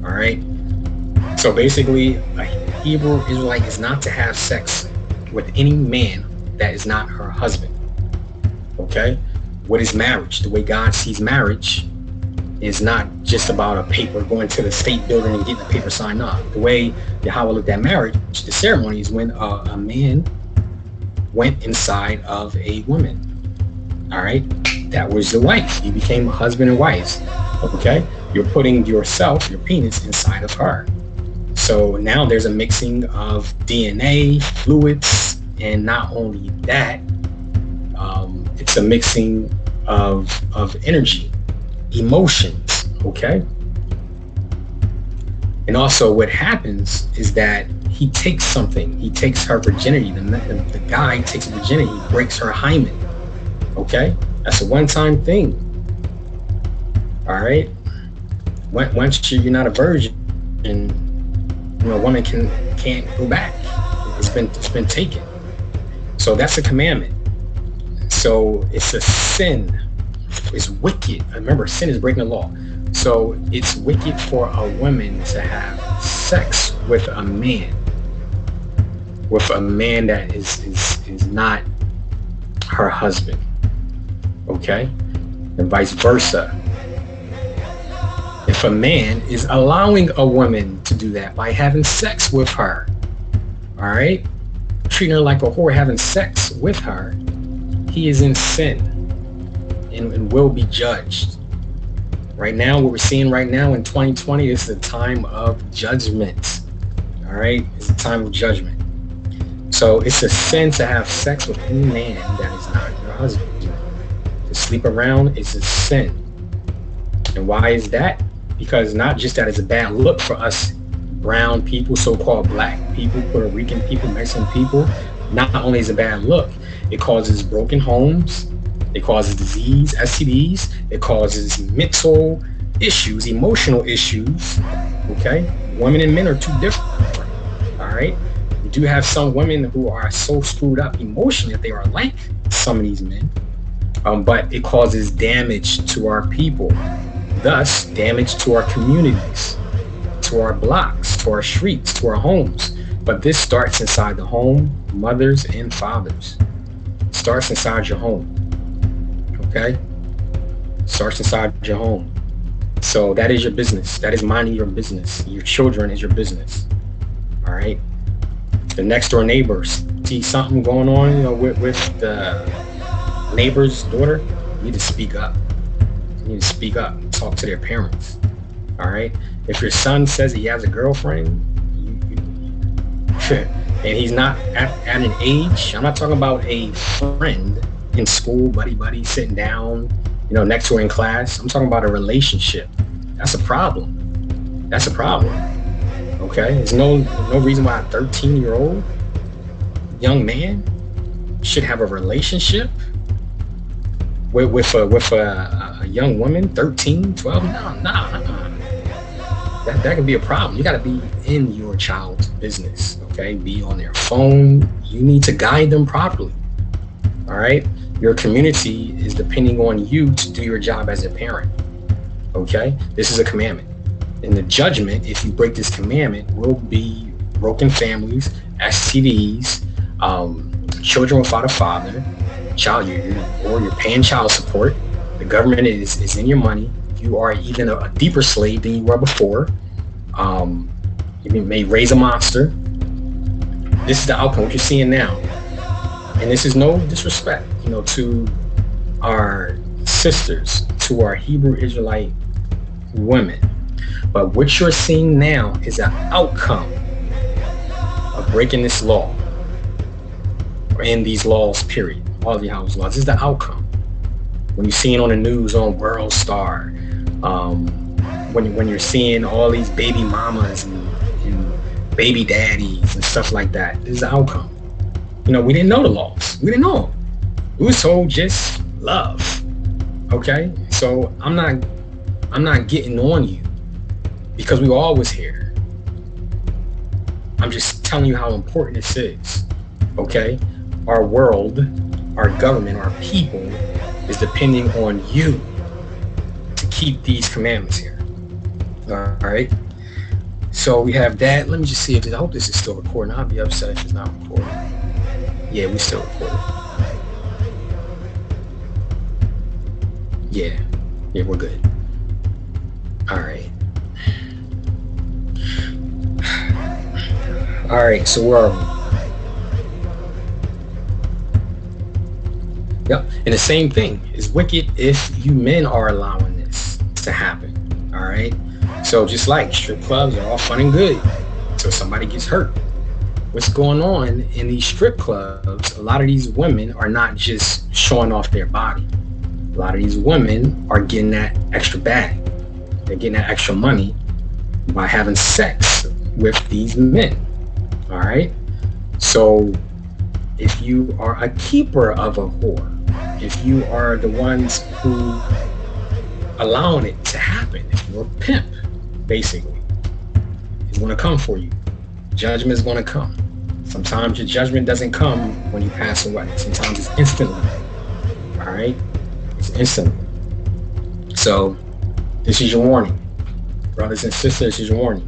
All right. So basically, a Hebrew Israelite is not to have sex with any man that is not her husband. Okay. What is marriage? The way God sees marriage is not just about a paper, going to the state building and getting the paper signed off. The way Yahweh looked at marriage, the ceremony, is when a man went inside of a woman. All right, that was the wife. You became a husband and wife. Okay, you're putting yourself, your penis, inside of her. So now there's a mixing of DNA, fluids, and not only that, it's a mixing of energy, emotions. Okay, and also what happens is that he takes something. He takes her virginity. The guy takes her virginity. He breaks her hymen. Okay, that's a one-time thing. All right. Once you're not a virgin, and a woman can't go back. It's been taken. So that's a commandment. So it's a sin. It's wicked. Remember, sin is breaking the law. So it's wicked for a woman to have sex with a man that is not her husband. Okay? And vice versa. If a man is allowing a woman to do that by having sex with her, all right, treating her like a whore, having sex with her, he is in sin and will be judged. Right now, what we're seeing right now in 2020 is the time of judgment. All right, it's the time of judgment. So it's a sin to have sex with any man that is not your husband. To sleep around is a sin. And why is that? Because not just that it's a bad look for us brown people, so-called black people, Puerto Rican people, Mexican people. Not only is it a bad look, it causes broken homes, it causes disease, STDs, it causes mental issues, emotional issues. Okay, women and men are too different. All right, we do have some women who are so screwed up emotionally that they are like some of these men, but it causes damage to our people, thus damage to our communities, to our blocks, to our streets, to our homes. But this starts inside the home, mothers and fathers. It starts inside your home. Okay? Starts inside your home. So that is your business. That is minding your business. Your children is your business. All right? The next door neighbors see something going on, with the neighbor's daughter, you need to speak up. You need to speak up. Talk to their parents. All right? If your son says he has a girlfriend, and he's not at an age, I'm not talking about a friend in school, buddy, sitting down, next to her in class. I'm talking about a relationship. That's a problem. That's a problem. Okay? There's no reason why a 13-year-old young man should have a relationship with a young woman, 13, 12. No. That could be a problem. You got to be in your child's business, okay? Be on their phone. You need to guide them properly, all right? Your community is depending on you to do your job as a parent, okay? This is a commandment. And the judgment, if you break this commandment, will be broken families, STDs, children without a father, or you're paying child support. The government is in your money. You are even a deeper slave than you were before. You may raise a monster. This is the outcome, what you're seeing now. And this is no disrespect, to our sisters, to our Hebrew Israelite women. But what you're seeing now is an outcome of breaking this law, or in these laws, period. All the Yahweh's laws. This is the outcome. When you're seeing on the news on World Star, when you're seeing all these baby mamas and baby daddies and stuff like that, this is the outcome. We didn't know the laws. We didn't know them. We was told just love. Okay? So I'm not getting on you because we were always here. I'm just telling you how important this is. Okay? Our world, our government, our people is depending on you to keep these commandments here. All right. So we have that. Let me just see I hope this is still recording. I'll be upset if it's not recording. Yeah, we still recording. Yeah, we're good. All right. All right. So where are we? Yep. And the same thing is wicked if you men are allowing this to happen. All right. So just like strip clubs are all fun and good until somebody gets hurt. What's going on in these strip clubs, a lot of these women are not just showing off their body. A lot of these women are getting that extra bag. They're getting that extra money by having sex with these men. All right. So if you are a keeper of a whore, if you are the ones who allowing it to happen, if you're a pimp, basically, it's going to come for you. Judgment is going to come. Sometimes your judgment doesn't come when you pass away. Sometimes it's instantly. All right? It's instantly. So this is your warning. Brothers and sisters, this is your warning.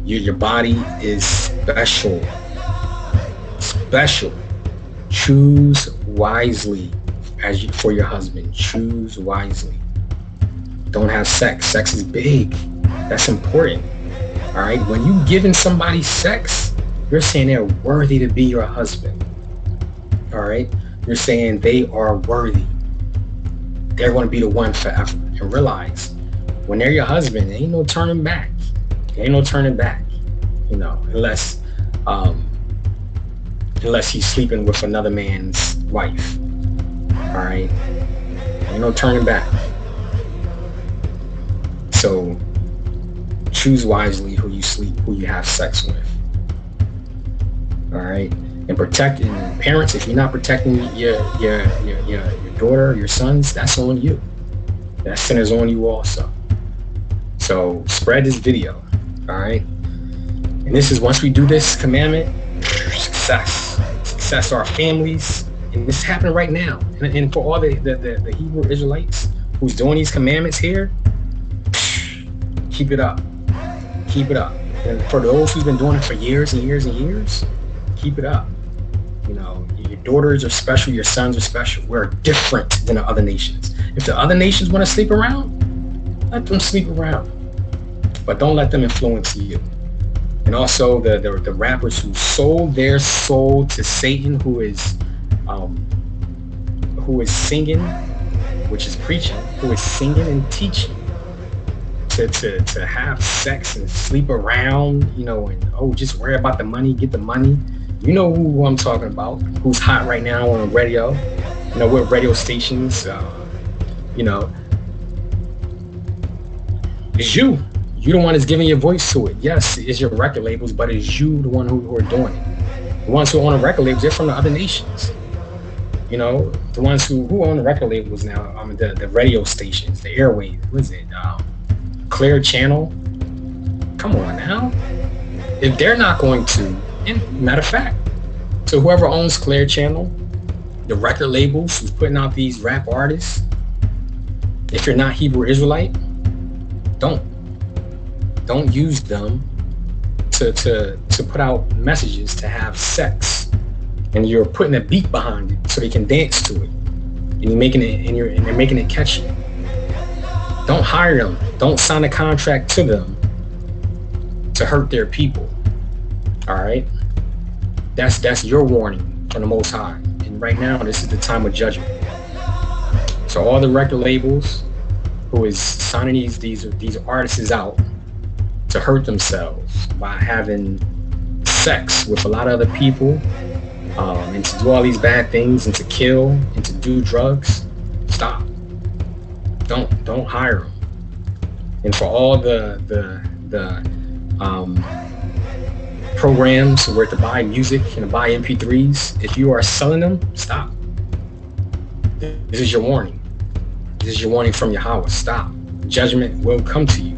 Your body is special. Special. Choose wisely for your husband. Choose wisely. Don't have sex. Sex is big. That's important. All right? When you giving somebody sex, you're saying they're worthy to be your husband. All right? You're saying they are worthy. They're going to be the one forever. And realize, when they're your husband, there ain't no turning back. There ain't no turning back. Unless he's sleeping with another man's wife. All right? Ain't no turning back. So choose wisely who you have sex with. All right? And protecting parents, if you're not protecting your daughter, your sons, that's on you. That sin is on you also. So spread this video. All right? And this is, once we do this commandment, success to our families. And this is happening right now. And for all the Hebrew Israelites who's doing these commandments here, keep it up. Keep it up. And for those who've been doing it for years and years and years, keep it up. Your daughters are special, your sons are special. We're different than the other nations. If the other nations want to sleep around, let them sleep around. But don't let them influence you. And also the rappers who sold their soul to Satan, who is singing, which is preaching, who is singing and teaching to have sex and sleep around, and just worry about the money, get the money. You know who I'm talking about, who's hot right now on the radio. We're radio stations, it's you. You're the one that's giving your voice to it. Yes, it's your record labels, but it's you, the one who are doing it. The ones who own the record labels, they're from the other nations. The ones who own the record labels now, the radio stations, the airwaves, what is it? Clear Channel. Come on now. If they're not going to, and matter of fact, so whoever owns Clear Channel, the record labels who's putting out these rap artists, if you're not Hebrew Israelite, don't use them to put out messages to have sex, and you're putting a beat behind it so they can dance to it, and you're making it, and they're making it catchy. Don't hire them. Don't sign a contract to them to hurt their people. All right, that's your warning from the Most High. And right now, this is the time of judgment. So all the record labels who is signing these artists out to hurt themselves by having sex with a lot of other people, and to do all these bad things, and to kill, and to do drugs, stop. Don't hire them. And for all the programs where to buy music and to buy MP3s, if you are selling them, stop. This is your warning. This is your warning from Yahweh. Stop. Judgment will come to you.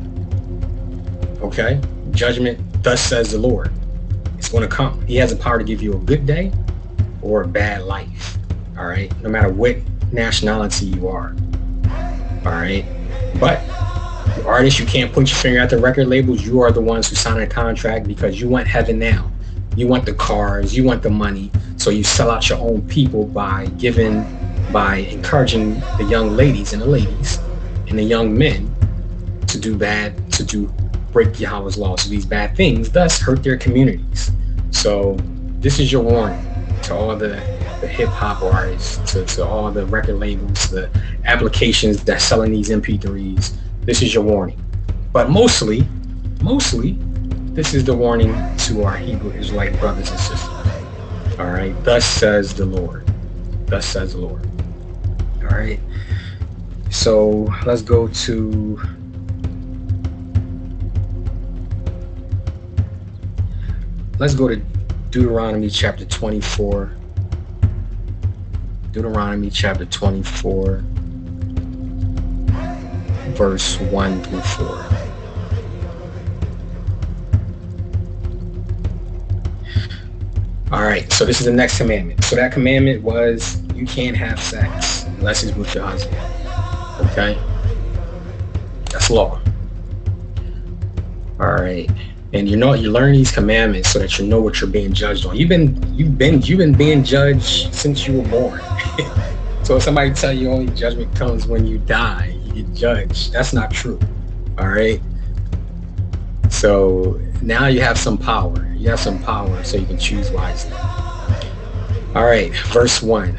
Okay? Judgment, thus says the Lord. It's going to come. He has the power to give you a good day or a bad life. All right? No matter what nationality you are. All right? But the artists, you can't point your finger at the record labels. You are the ones who sign a contract because you want heaven now. You want the cars. You want the money. So you sell out your own people by encouraging the young ladies and the young men to break Yahweh's laws, to these bad things, thus hurt their communities. So this is your warning to all the hip-hop artists, to all the record labels, the applications that's selling these MP3s. This is your warning. But mostly, this is the warning to our Hebrew Israelite brothers and sisters. All right, thus says the Lord. Thus says the Lord. All right, so let's go to Deuteronomy chapter 24. Deuteronomy chapter 24, verse 1 through 4. So this is the next commandment. So that commandment was you can't have sex unless it's with your husband. Okay? That's law. All right. And you learn these commandments so that you know what you're being judged on. You've been being judged since you were born. So if somebody tell you only judgment comes when you die, you get judged. That's not true. All right. So now you have some power. You have some power so you can choose wisely. All right. Verse 1.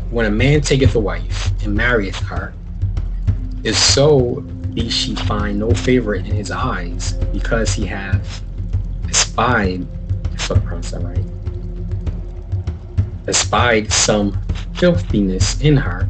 When a man taketh a wife and marrieth her, if so be she find no favor in his eyes, because he hath espied, espied some filthiness in her,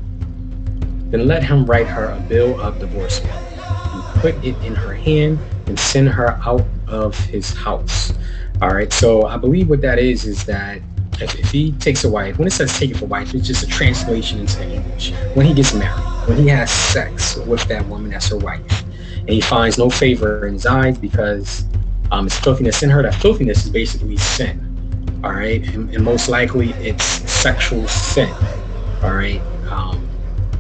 then let him write her a bill of divorcement, and put it in her hand, and send her out of his house. All right, so I believe what that is that if he takes a wife, when it says take it a wife, it's just a translation into English. When he gets married, when he has sex with that woman that's her wife, and he finds no favor in his eyes because it's filthiness in her, that filthiness is basically sin. All right, and most likely it's sexual sin. All right,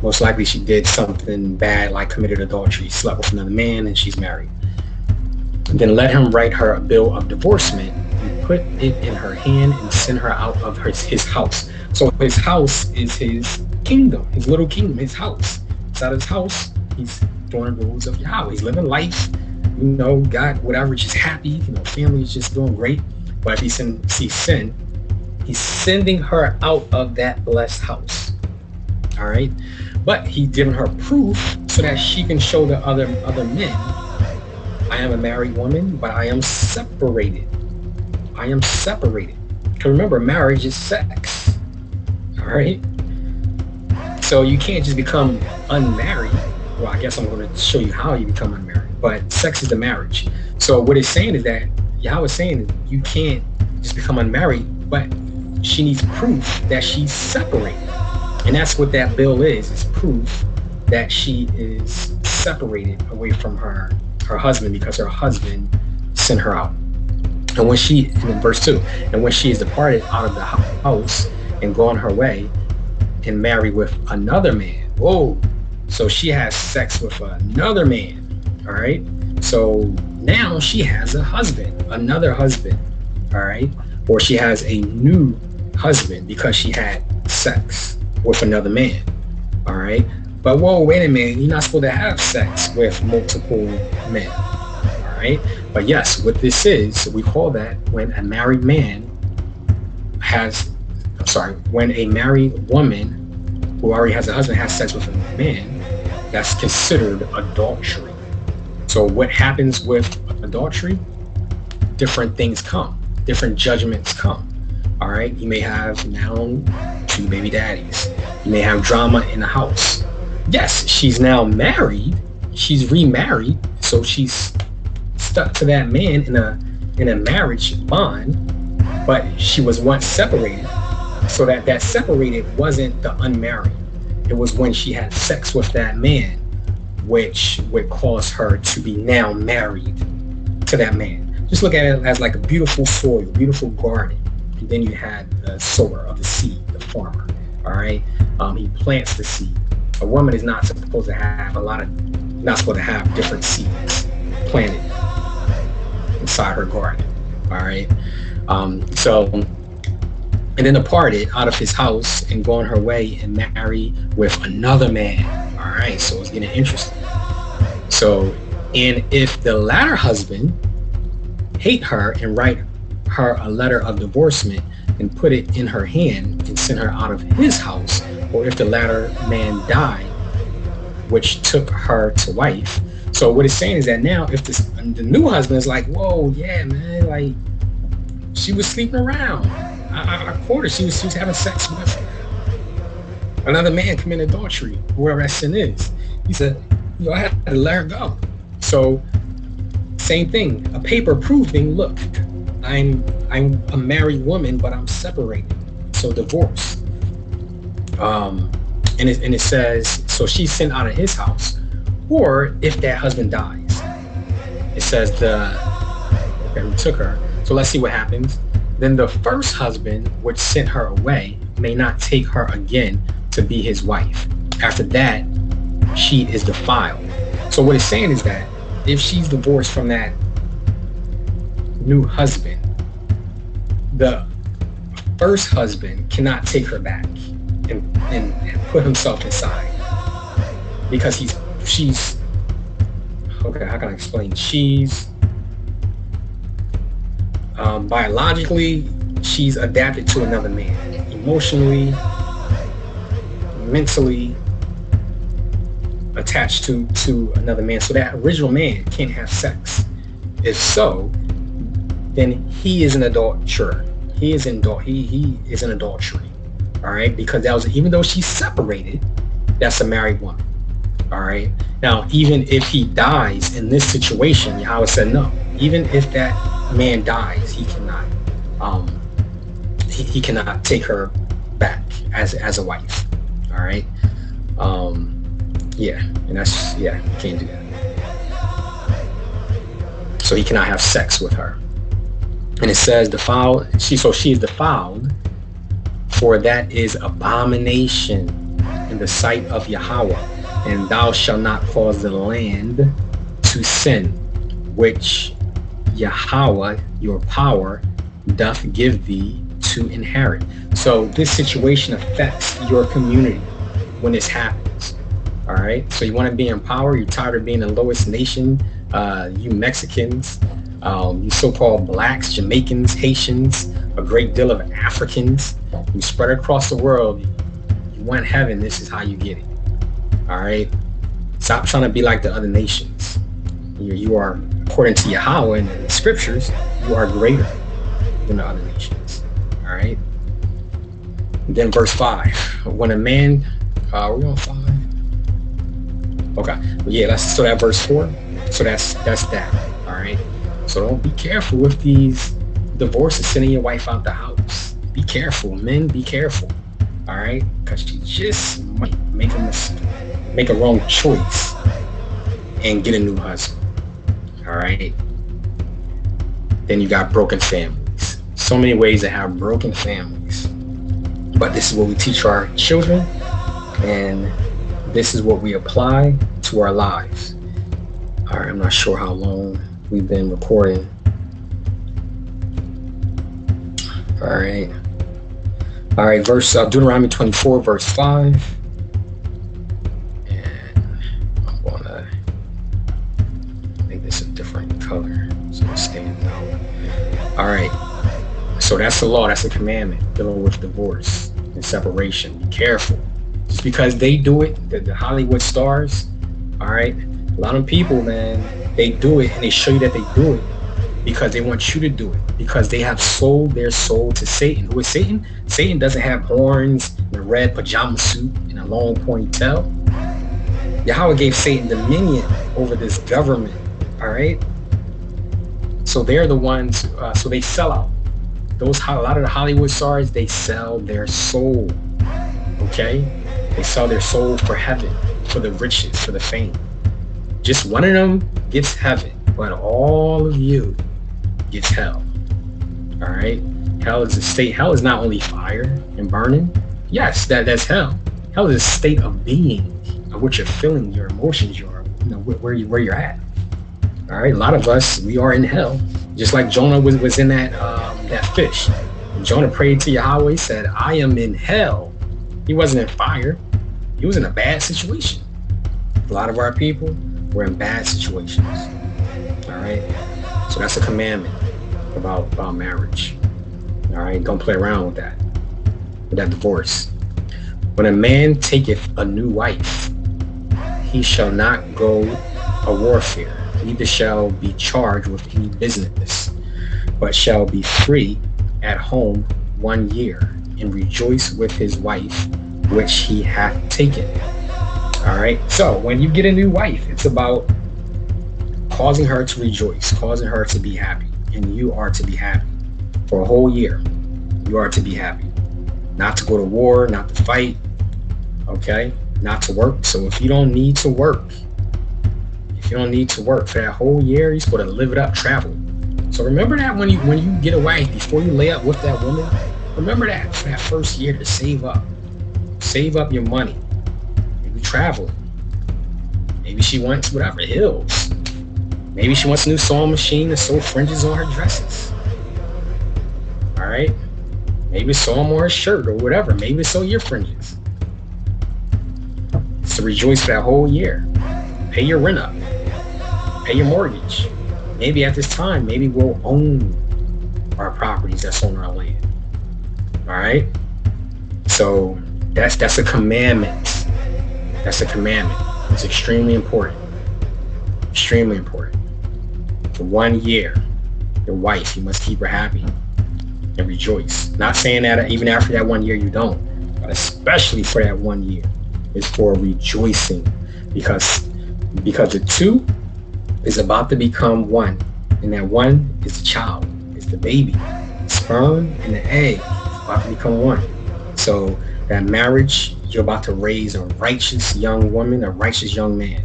most likely she did something bad, like committed adultery, slept with another man, and she's married. And then let him write her a bill of divorcement, and put it in her hand, and send her out of his house. So his house is his kingdom, his little kingdom, his house. Inside his house, he's doing the rules of Yahweh. He's living life, God, whatever, just happy. Family is just doing great. But if he sees sin, he's sending her out of that blessed house. All right, but he's giving her proof so that she can show the other men, I am a married woman, but I am separated. I am separated. Because remember, marriage is sex. All right. So you can't just become unmarried. Well, I guess I'm going to show you how you become unmarried. But sex is the marriage. So what it's saying is that Yahweh is saying you can't just become unmarried, but she needs proof that she's separated. And that's what that bill is proof that she is separated away from her husband, because her husband sent her out. And when she, in verse 2, and when she is departed out of the house and gone her way and married with another man. Whoa. So she has sex with another man. All right. So now she has a husband, another husband. All right. Or she has a new husband because she had sex with another man. All right. But whoa, wait a minute. You're not supposed to have sex with multiple men. All right. But yes, what this is, we call that when a married man when a married woman who already has a husband has sex with a man, that's considered adultery. So what happens with adultery? Different things come, different judgments come. All right. You may have now 2 baby daddies. You may have drama in the house. Yes, she's now married. She's remarried. So she's stuck to that man in a marriage bond, but she was once separated. So that separated wasn't the unmarried. It was when she had sex with that man, which would cause her to be now married to that man. Just look at it as like a beautiful soil, beautiful garden. And then you had the sower of the seed, the farmer. All right. He plants the seed. A woman is not supposed to have different seeds planted inside her garden. All right. And then departed out of his house and gone her way and married with another man. All right. So it's getting interesting. So, and if the latter husband hate her and write her a letter of divorcement and put it in her hand and send her out of his house, or if the latter man died, which took her to wife. So what it's saying is that now if the new husband is like, whoa, yeah, man, like she was sleeping around. I caught her. She was having sex with another man, committing adultery, whoever that sin is. He said, I had to let her go. So same thing, a paper proving, look, I'm a married woman, but I'm separated. So divorce. And it says, so she's sent out of his house, or if that husband dies. It says we took her. So let's see what happens. then the first husband which sent her away may not take her again to be his wife. After that, she is defiled. So what it's saying is that if she's divorced from that new husband, the first husband cannot take her back and put himself inside, because she's okay, how can I explain? She's biologically, she's adapted to another man, emotionally, mentally attached to another man. So that original man can't have sex. If so, then he is an adulterer. He is an adultery. All right, because that was, even though she's separated, that's a married woman. All right. Now, even if he dies in this situation, Yahweh said no. Even if that man dies, he cannot he cannot take her back as a wife. All right. Yeah, and that's, yeah, you can't do that. So he cannot have sex with her. And it says defiled. She is defiled, for that is abomination in the sight of Yahweh. And thou shalt not cause the land to sin, which Yahweh, your power, doth give thee to inherit. So this situation affects your community when this happens. All right. So you want to be in power. You're tired of being the lowest nation. You Mexicans, you so-called blacks, Jamaicans, Haitians, a great deal of Africans. You spread across the world. You want heaven. This is how you get it. All right. Stop trying to be like the other nations. You are, according to Yahweh and the scriptures, you are greater than the other nations. All right. And then verse 5. When a man, are we on 5? Okay. Yeah, so that verse 4. So that's that. All right. So don't, be careful with these divorces, sending your wife out the house. Be careful, men. Be careful. All right, because you just might make a wrong choice and get a new husband. All right. Then you got broken families. So many ways to have broken families. But this is what we teach our children, and this is what we apply to our lives. All right, I'm not sure how long we've been recording. All right, verse Deuteronomy 24, verse 5. And I'm going to make this a different color so it stands out. All right, so that's the law, that's a commandment dealing with divorce and separation. Be careful. Just because they do it, the Hollywood stars, all right, a lot of people, man, they do it and they show you that they do it because they want you to do it, because they have sold their soul to Satan. Who is Satan? Satan doesn't have horns and a red pajama suit and a long ponytail. Yahweh gave Satan dominion over this government, all right? So they're the ones, so they sell out. A lot of the Hollywood stars, they sell their soul, okay? They sell their soul for heaven, for the riches, for the fame. Just one of them gets heaven, but all of you gets hell. All right. Hell is a state. Hell is not only fire and burning. Yes, that's hell. Hell is a state of being, of what you're feeling, your emotions, where you're at. All right. A lot of us, we are in hell, just like Jonah was in that fish. And Jonah prayed to Yahweh, said, "I am in hell." He wasn't in fire. He was in a bad situation. A lot of our people were in bad situations. All right. So that's a commandment about marriage. All right. Don't play around with that divorce. When a man taketh a new wife, he shall not go a warfare, neither shall be charged with any business, but shall be free at home 1 year, and rejoice with his wife, which he hath taken. All right. So when you get a new wife, it's about causing her to rejoice, causing her to be happy, and you are to be happy for a whole year. You are to be happy, not to go to war, not to fight, okay, not to work. So if you don't need to work, for that whole year, you're supposed to live it up, travel, So remember that when you get a wife, before you lay up with that woman, remember that for that first year to save up your money. Maybe traveling. Maybe she wants whatever heels. Maybe she wants a new sewing machine to sew fringes on her dresses. All right. Maybe sew them on her shirt or whatever. Maybe sew your fringes. It's to rejoice for that whole year. Pay your rent up. Pay your mortgage. Maybe at this time, maybe we'll own our properties that's on our land. All right. So that's a commandment. That's a commandment. It's extremely important. Extremely important. For 1 year, your wife, you must keep her happy and rejoice. Not saying that even after that 1 year you don't, but especially for that 1 year, is for rejoicing, because the two is about to become one, and that one is the child, it's the baby, the sperm and the egg is about to become one. So that marriage, you're about to raise a righteous young woman, a righteous young man.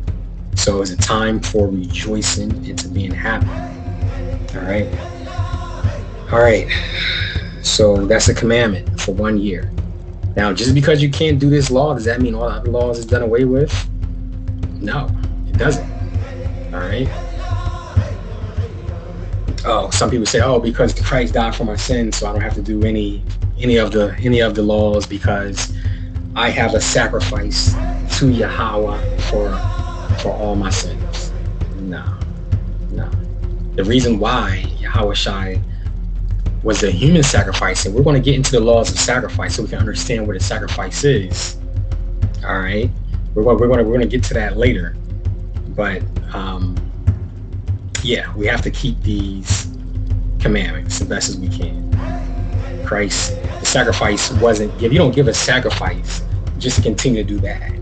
So it's a time for rejoicing and to being happy. All right. So that's a commandment for 1 year. Now, just because you can't do this law, does that mean all other laws is done away with? No, it doesn't. All right. Oh, some people say, oh, because Christ died for my sins, so I don't have to do any of the laws because I have a sacrifice to Yahweh for all my sins. No. The reason why Yahweh Shai was the human sacrifice, and we're going to get into the laws of sacrifice so we can understand what a sacrifice is. All right, we're going to get to that later, but yeah, we have to keep these commandments the best as we can. Christ, the sacrifice wasn't give. You don't give a sacrifice just to continue to do bad.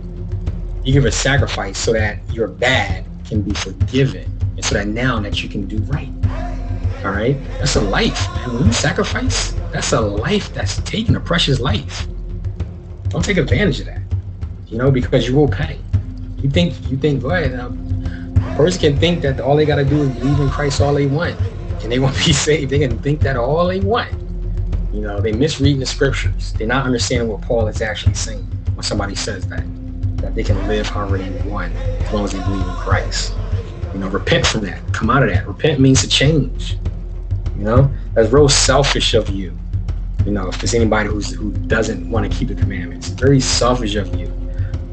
You give a sacrifice so that your bad can be forgiven, and so that now that you can do right. All right, that's a life, man. When you sacrifice, that's a life that's taking a precious life. Don't take advantage of that, because you will pay. You think, go ahead. A person can think that all they got to do is believe in Christ all they want, and they won't be saved. They can think that all they want. They misreading the scriptures. They're not understanding what Paul is actually saying when somebody says that they can live however they want as long as they believe in Christ. Repent from that. Come out of that. Repent means to change. That's real selfish of you. If there's anybody who doesn't want to keep the commandments, very selfish of you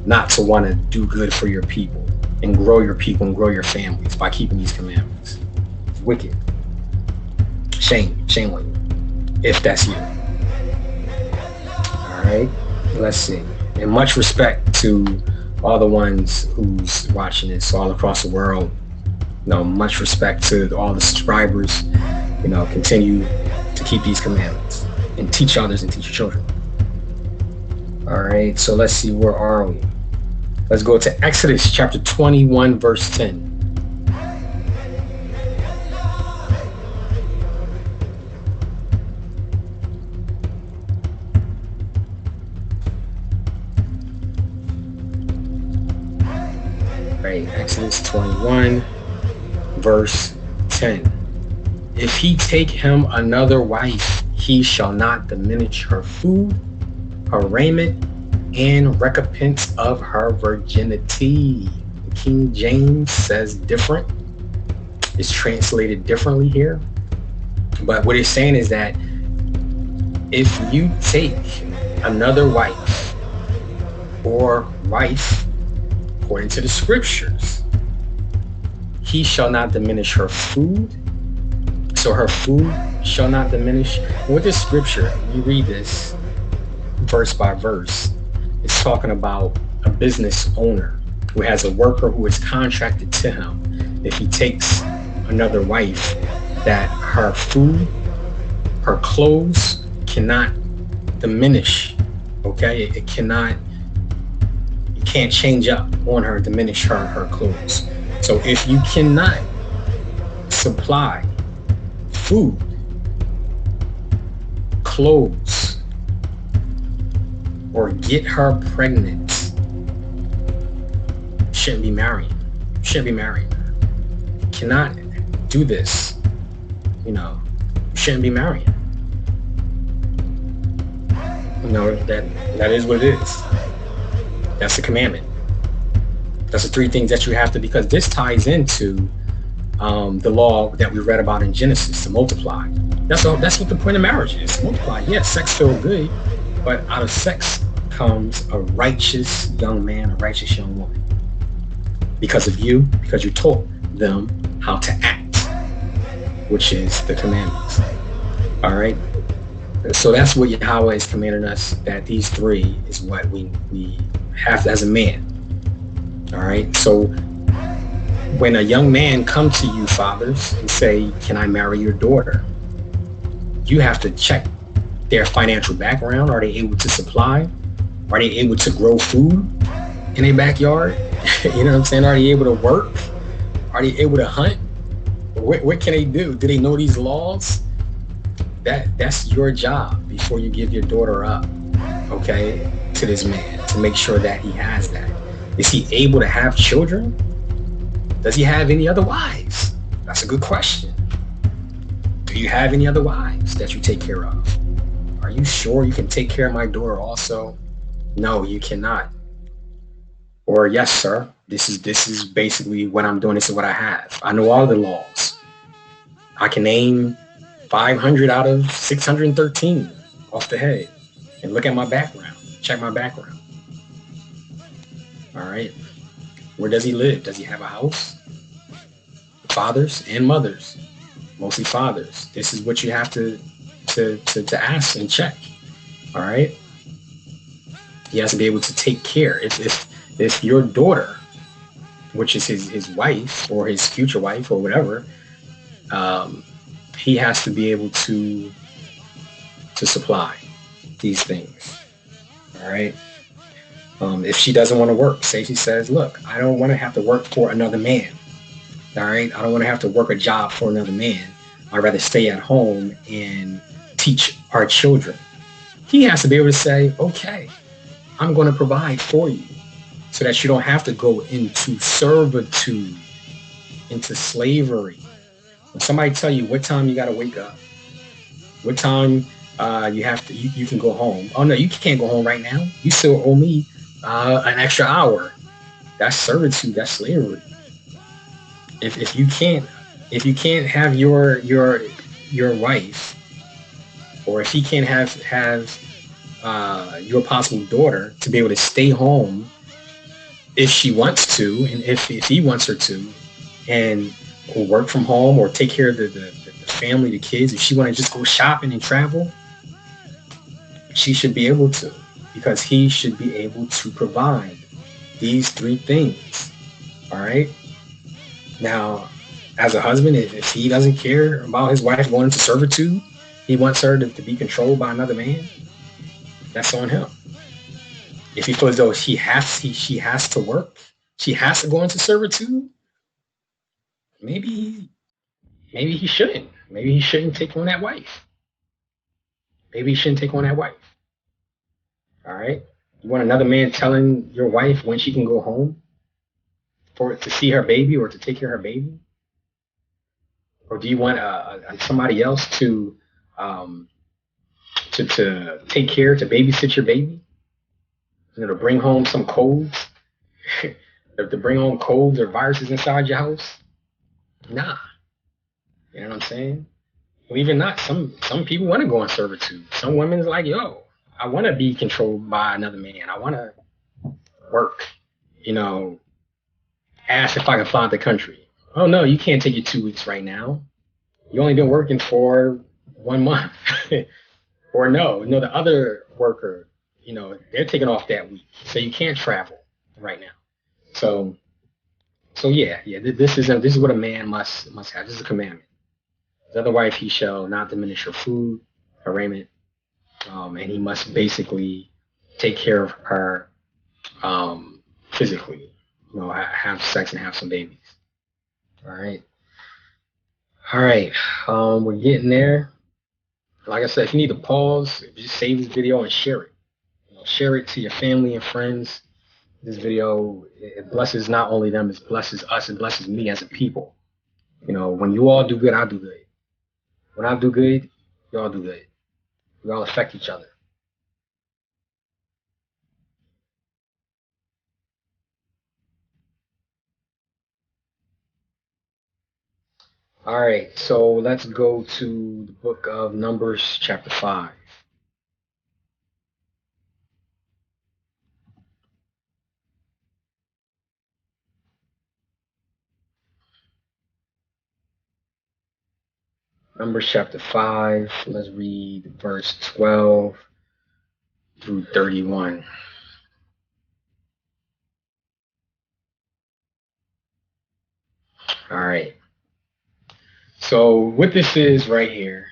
not to want to do good for your people and grow your people and grow your families by keeping these commandments. It's wicked. Shame on you, if that's you. All right, let's see. And much respect to all the ones who's watching this all across the world. Much respect to all the subscribers. Continue to keep these commandments and teach others and teach your children. All right, so let's see, where are we? Let's go to Exodus chapter 21, verse 10. Right, Exodus 21, verse 10. If he take him another wife, he shall not diminish her food, her raiment, and recompense of her virginity. King James says different. It's translated differently here. But what it's saying is that if you take another wife or wife, according to the scriptures, he shall not diminish her food. So her food shall not diminish. And with this scripture, you read this verse by verse. It's talking about a business owner who has a worker who is contracted to him. If he takes another wife, that her food, her clothes cannot diminish. Okay, it cannot. You can't change up on her, diminish her clothes. So if you cannot supply food, clothes, or get her pregnant, shouldn't be marrying. You cannot do this. You shouldn't be marrying. That is what it is. That's the commandment. That's the three things that you have to, because this ties into the law that we read about in Genesis, to multiply. That's all. That's what the point of marriage is. Multiply. Yes, sex feels good, but out of sex comes a righteous young man, a righteous young woman. Because of you, because you taught them how to act, which is the commandments. All right. So that's what Yahweh is commanding us. That these three is what we have as a man. All right. So when a young man comes to you, fathers, and say, "Can I marry your daughter?" You have to check their financial background. Are they able to supply? Are they able to grow food in their backyard? You know what I'm saying? Are they able to work? Are they able to hunt? What can they do? Do they know these laws? That's your job before you give your daughter up, okay, to this man, to make sure that he has that. Is he able to have children? Does he have any other wives? That's a good question. Do you have any other wives that you take care of? Are you sure you can take care of my daughter also? No, you cannot. Or yes, sir. This is basically what I'm doing. This is what I have. I know all the laws. I can name 500 out of 613 off the head. And look at my background. Check my background. All right. Where does he live? Does he have a house? Fathers and mothers. Mostly fathers. This is what you have to ask and check. All right. He has to be able to take care. If your daughter, which is his wife or his future wife or whatever, he has to be able to supply these things. All right. If she doesn't want to work, say she says, "Look, I don't want to have to work for another man. All right. I don't want to have to work a job for another man. I'd rather stay at home and teach our children." He has to be able to say, "Okay, I'm going to provide for you so that you don't have to go into servitude, into slavery." When somebody tell you what time you got to wake up, what time you can go home. Oh no, you can't go home right now. You still owe me an extra hour. That's servitude. That's slavery. If you can't have your wife, or if he can't have your possible daughter to be able to stay home if she wants to, and if he wants her to, and work from home or take care of the family, the kids, if she want to just go shopping and travel, she should be able to, because he should be able to provide these three things. All right. Now, as a husband, if he doesn't care about his wife going into servitude, he wants her to be controlled by another man, that's on him. If he feels as though she has to work, she has to go into servitude, maybe he shouldn't. Maybe he shouldn't take on that wife. Maybe he shouldn't take on that wife. All right. You want another man telling your wife when she can go home to see her baby or to take care of her baby? Or do you want somebody else to take care, to babysit your baby? To bring home some colds? To bring home colds or viruses inside your house? Nah. You know what I'm saying? Well, even not. Some people want to go in servitude. Some women's like, yo, I want to be controlled by another man. I want to work. Ask if I can fly out the country. Oh no, you can't take your 2 weeks right now. You only been working for 1 month. Or no, the other worker, they're taking off that week, so you can't travel right now. So yeah. This is what a man must have. This is a commandment. Otherwise, he shall not diminish her food, her raiment, and he must basically take care of her physically. Have sex and have some babies. All right. We're getting there. Like I said, if you need to pause, just save this video and share it. Share it to your family and friends. This video, it blesses not only them, it blesses us, it blesses me as a people. When you all do good, I do good. When I do good, y'all do good. We all affect each other. All right, so let's go to the book of Numbers, chapter 5. Numbers chapter 5, let's read verse 12 through 31. All right, so what this is right here,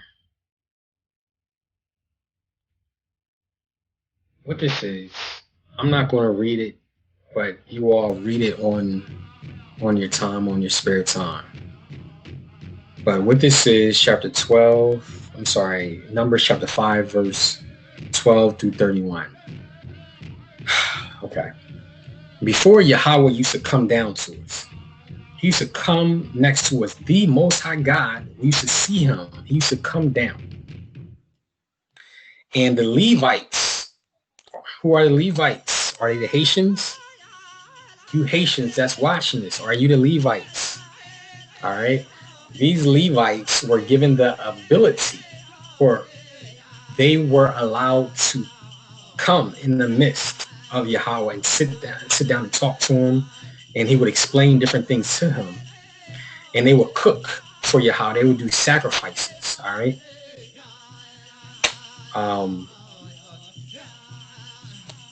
what this is, I'm not going to read it, but you all read it on your time, on your spare time. But what this is, chapter 12, I'm sorry, Numbers chapter 5, verse 12 through 31. Okay. Before Yahweh used to come down to us, he used to come next to us, the Most High God. We used to see him. He used to come down. And the Levites, who are the Levites? Are they the Haitians? You Haitians that's watching this, are you the Levites? All right. These Levites were given the ability, or they were allowed to come in the midst of Yahweh and sit down and talk to him, and he would explain different things to him. And they would cook for Yahweh. They would do sacrifices. All right. Um,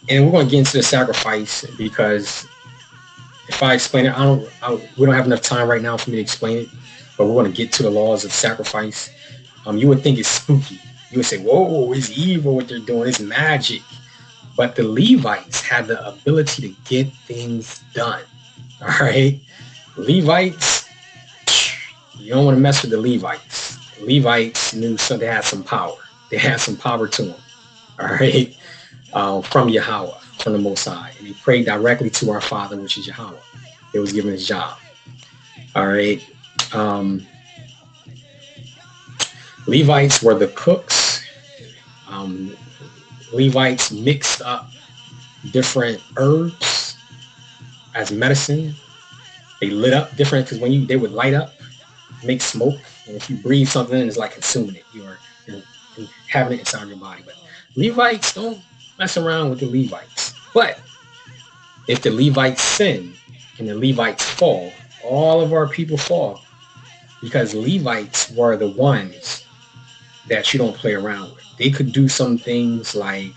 and we're going to get into the sacrifice because if I explain it, we don't have enough time right now for me to explain it. But we're going to get to the laws of sacrifice. You would think it's spooky. You would say, "Whoa, it's evil what they're doing. It's magic." But the Levites had the ability to get things done. All right, Levites. You don't want to mess with the Levites. The Levites knew so they had some power. They had some power to them. All right, from Yahweh, from the Most High, and he prayed directly to our Father, which is Yahweh. It was given his job. All right. Um, Levites were the cooks. Um, Levites mixed up different herbs as medicine. They lit up different because they would light up, make smoke, and if you breathe something, it's like consuming it. You're having it inside your body. But Levites don't mess around with the Levites. But if the Levites sin and the Levites fall, all of our people fall because Levites were the ones that you don't play around with. They could do some things like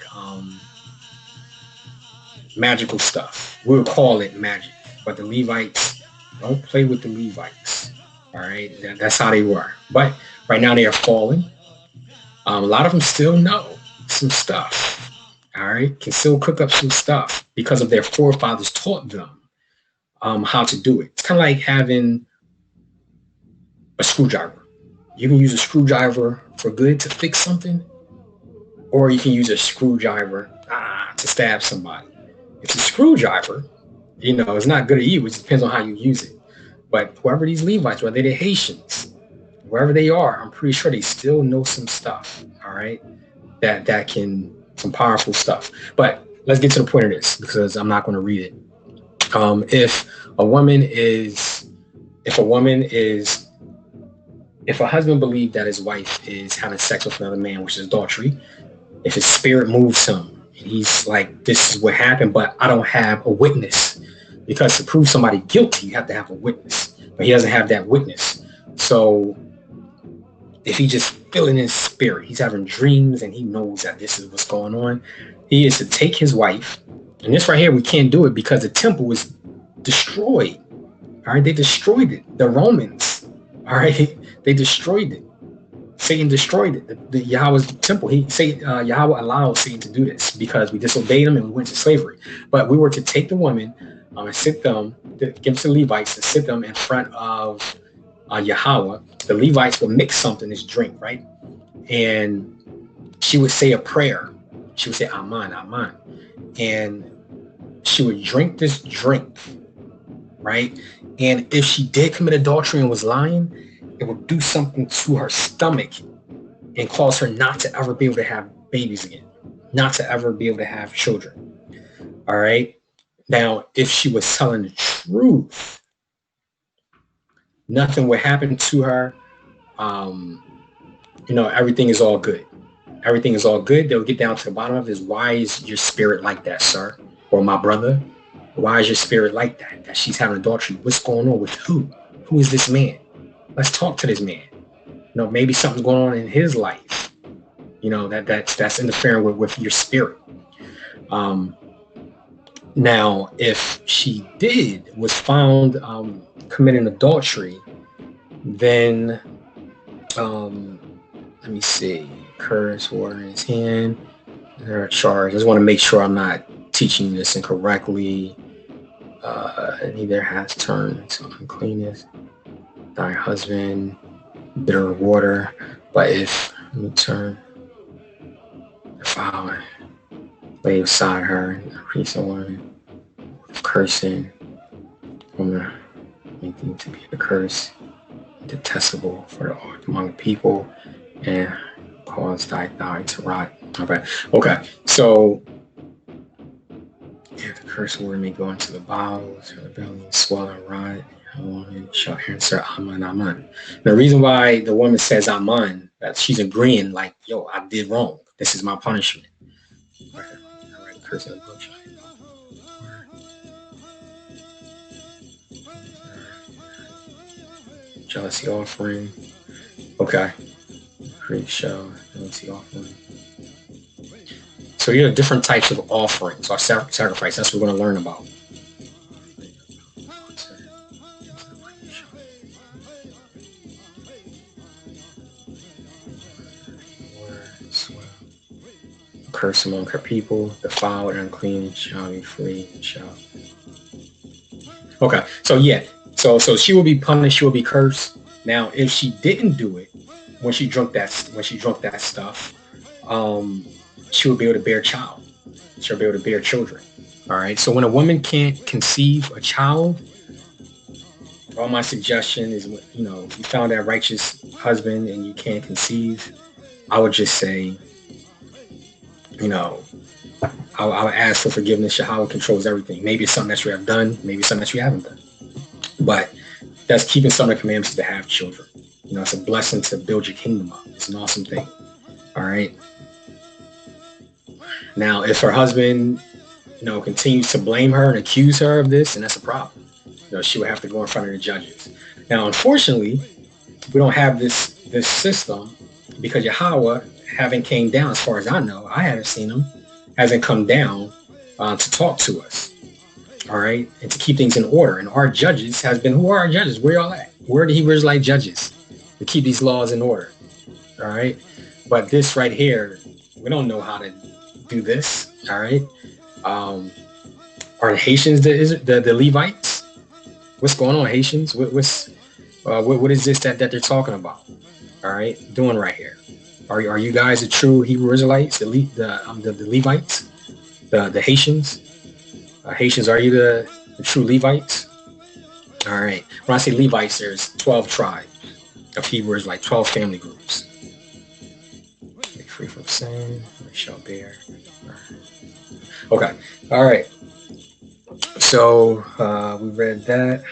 magical stuff. We'll call it magic, but the Levites don't play with the Levites. All right, that's how they were. But right now they are falling. A lot of them still know some stuff. All right, can still cook up some stuff because of their forefathers taught them how to do it. It's kind of like having a screwdriver. You can use a screwdriver for good to fix something, or you can use a screwdriver to stab somebody. It's a screwdriver, it's not good or evil. It depends on how you use it. But whoever these Levites, whether they're Haitians, wherever they are, I'm pretty sure they still know some stuff. All right, that can some powerful stuff. But let's get to the point of this because I'm not going to read it. If a woman is, if a husband believes that his wife is having sex with another man, which is adultery, if his spirit moves him, he's like, this is what happened, but I don't have a witness. Because to prove somebody guilty, you have to have a witness. But he doesn't have that witness. So if he just feeling his spirit, he's having dreams and he knows that this is what's going on, he is to take his wife. And this right here, we can't do it because the temple was destroyed. All right, they destroyed it. The Romans, all right, they destroyed it. Satan destroyed it. The Yahweh's temple. Yahweh allowed Satan to do this because we disobeyed him and we went to slavery. But we were to take the woman and sit them, give them to the Levites to sit them in front of Yahweh. The Levites would mix something, this drink, right? And she would say a prayer. She would say, Aman, Aman. And she would drink this drink, right? And if she did commit adultery and was lying, it will do something to her stomach and cause her not to ever be able to have babies again, not to ever be able to have children. All right. Now, if she was telling the truth, nothing would happen to her. Um, everything is all good. Everything is all good. They'll get down to the bottom of it is, why is your spirit like that, sir? Or my brother? Why is your spirit like that? That she's having adultery. What's going on with who? Who is this man? Let's talk to this man. Maybe something's going on in his life. That's interfering with your spirit. Now, if she was found committing adultery, then let me see, curse word in his hand. They're charged. I just want to make sure I'm not teaching this incorrectly. Neither has turned to uncleanness. Thy husband, bitter water. But if, let me turn, if I lay beside her and increase a woman with cursing, woman anything to be a curse, detestable for the art among people, and cause thy thigh to rot. Okay. So if the curse word may go into the bowels, or the belly, and swell and rot, a woman shall answer Aman, Aman. The reason why the woman says Aman, that she's agreeing, like, yo, I did wrong. This is my punishment. All right, curse of the book. Jealousy offering. Okay. Create show. Jealousy offering. So you have different types of offerings or sacrifice. That's what we're going to learn about. Curse among her people, defiled and unclean shall be free. Okay, so yeah, so she will be punished. She will be cursed. Now, if she didn't do it when she drunk that stuff, she will be able to bear a child. She'll be able to bear children. All right. So when a woman can't conceive a child, all my suggestion is, if you found that righteous husband and you can't conceive, I would just say, I would ask for forgiveness. Yahweh controls everything. Maybe it's something that you have done. Maybe it's something that you haven't done. But that's keeping some of the commandments to have children. It's a blessing to build your kingdom up. It's an awesome thing. All right. Now, if her husband, continues to blame her and accuse her of this, and that's a problem. She would have to go in front of the judges. Now, unfortunately, we don't have this system because Yahweh haven't came down, as far as I know. I haven't seen him. Hasn't come down to talk to us. All right. And to keep things in order. And our judges who are our judges? Where y'all at? Where are the Hebrew Israelite judges to keep these laws in order? All right. But this right here, we don't know how to do this. All right. Are the Haitians the Levites? What's going on, Haitians? What is this that they're talking about? All right, doing right here. Are you guys the true Hebrew Israelites, the Levites, the Haitians? Haitians, are you the true Levites? All right. When I say Levites, there's 12 tribes of Hebrew Israelites, 12 family groups. Be free from sin. We shall bear. Okay. All right. So we read that.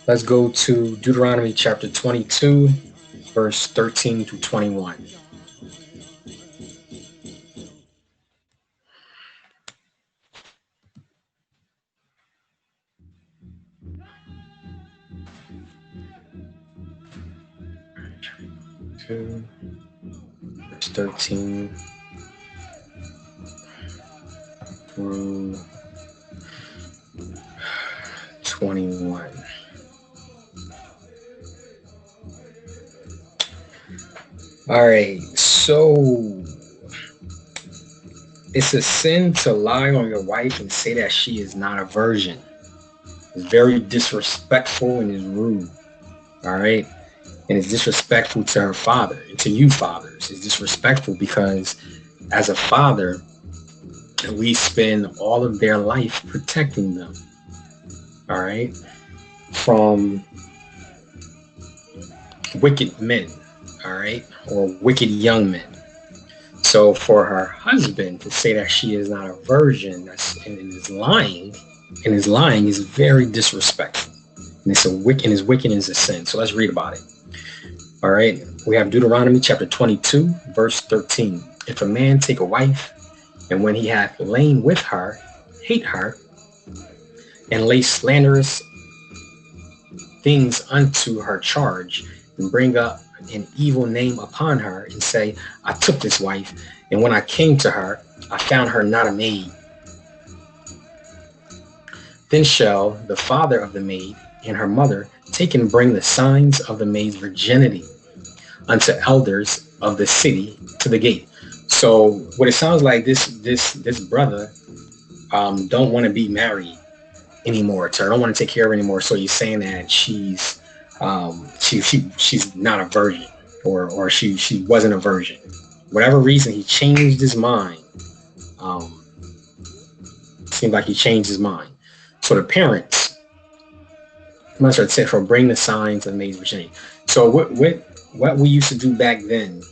Let's go to Deuteronomy chapter 22, verse 13 to 21. Verse 13 through 21. All right, so it's a sin to lie on your wife and say that she is not a virgin. It's very disrespectful and is rude. All right. And it's disrespectful to her father and to you fathers. It's disrespectful because as a father, we spend all of their life protecting them. All right. from wicked men, all right, or wicked young men. So for her husband to say that she is not a virgin, and is lying is very disrespectful, and it's a wicked, and his wickedness is a sin. So let's read about it. All right, we have Deuteronomy chapter 22, verse 13. If a man take a wife, and when he hath lain with her, hate her, and lay slanderous things unto her charge, and bring up an evil name upon her, and say, I took this wife, and when I came to her, I found her not a maid. Then shall the father of the maid and her mother take and bring the signs of the maid's virginity unto elders of the city to the gate. So what it sounds like, this brother don't want to be married anymore to her, don't want to take care of her anymore. So he's saying that she's not a virgin, or she wasn't a virgin. Whatever reason, he changed his mind. Seemed like he changed his mind. So the parents must have said, for bring the signs of the maid's virginity. So what we used to do back then,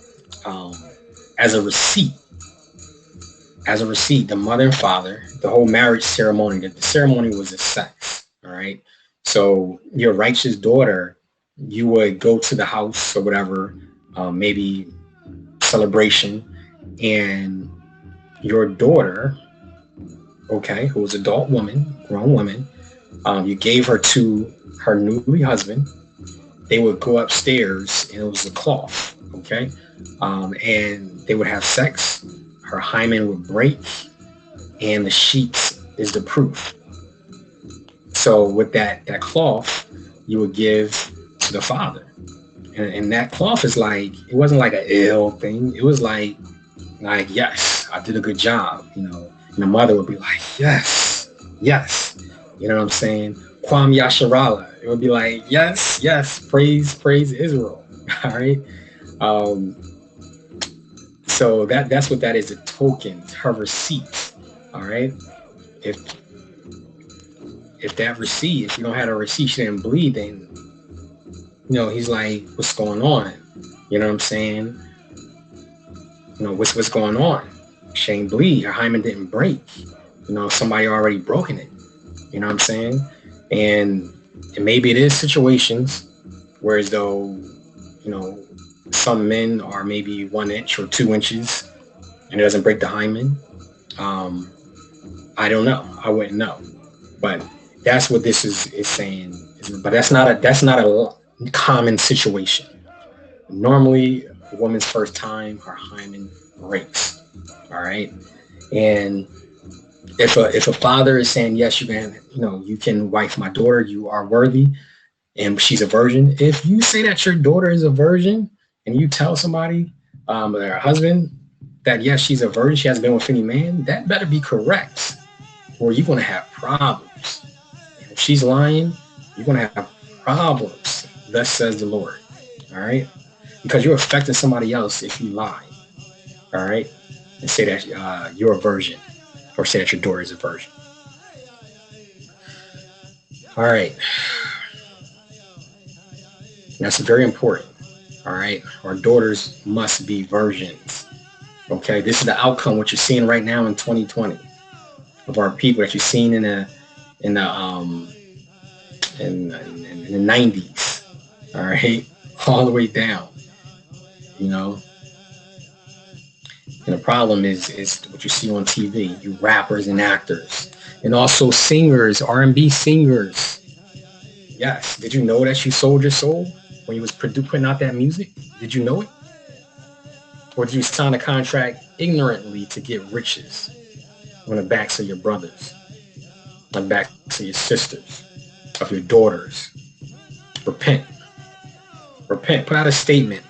as a receipt, the mother and father, the whole marriage ceremony, the ceremony was a sex. All right. So your righteous daughter, you would go to the house or whatever, maybe celebration, and your daughter, okay, who was an adult woman, grown woman, you gave her to her newly husband. They would go upstairs, and it was a cloth, okay, and they would have sex. Her hymen would break, and the sheets is the proof. So with that cloth, you would give to the father, and that cloth is like, it wasn't like an ill thing. It was like yes, I did a good job, and the mother would be like, yes, you know what I'm saying? Kwam Yasharala. It would be like, yes, praise Israel. All right. So that's what that is, a token, her receipt. All right. If that receipt, if you don't have a receipt, she didn't bleed, then he's like, what's going on? You know what I'm saying? What's going on? She ain't bleed. Her hymen didn't break. Somebody already broken it. You know what I'm saying? And maybe it is situations where, as though, some men are maybe 1 inch or 2 inches and it doesn't break the hymen. I don't know. I wouldn't know. But that's what this is saying. But that's not a common situation. Normally, a woman's first time, her hymen breaks. All right. And if a father is saying, yes, you can wife my daughter, you are worthy, and she's a virgin. If you say that your daughter is a virgin, and you tell somebody, her husband, that yes, she's a virgin, she hasn't been with any man, that better be correct, or you're going to have problems. And if she's lying, you're going to have problems. Thus says the Lord. All right, because you're affecting somebody else if you lie. All right, and say that you're a virgin, or say that your daughter is a virgin. All right. That's very important. All right. Our daughters must be virgins. Okay. This is the outcome, what you're seeing right now in 2020 of our people that you've seen in the 90s. All right. All the way down, And the problem is what you see on TV, you rappers and actors, and also singers, R&B singers. Yes. Did you know that you sold your soul when you was putting out that music? Did you know it? Or did you sign a contract ignorantly to get riches on the backs of your brothers, on the backs of your sisters, of your daughters? Repent. Put out a statement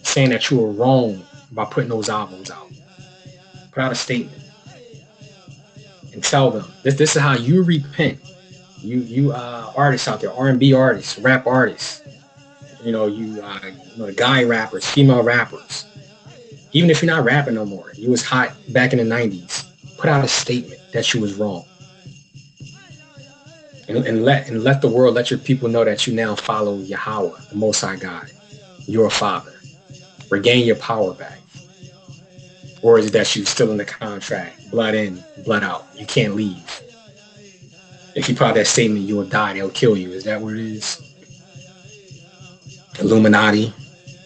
saying that you were wrong by putting those albums out. Put out a statement and tell them this is how you repent. You artists out there, R&B artists, rap artists, the guy rappers, female rappers. Even if you're not rapping no more, you was hot back in the 90s. Put out a statement that you was wrong. and let the world, let your people know that you now follow Yahweh, the Most High God, your Father. Regain your power back. Or is it that you still in the contract, blood in, blood out? You can't leave. If you put out that statement, you will die. They'll kill you. Is that what it is? Illuminati.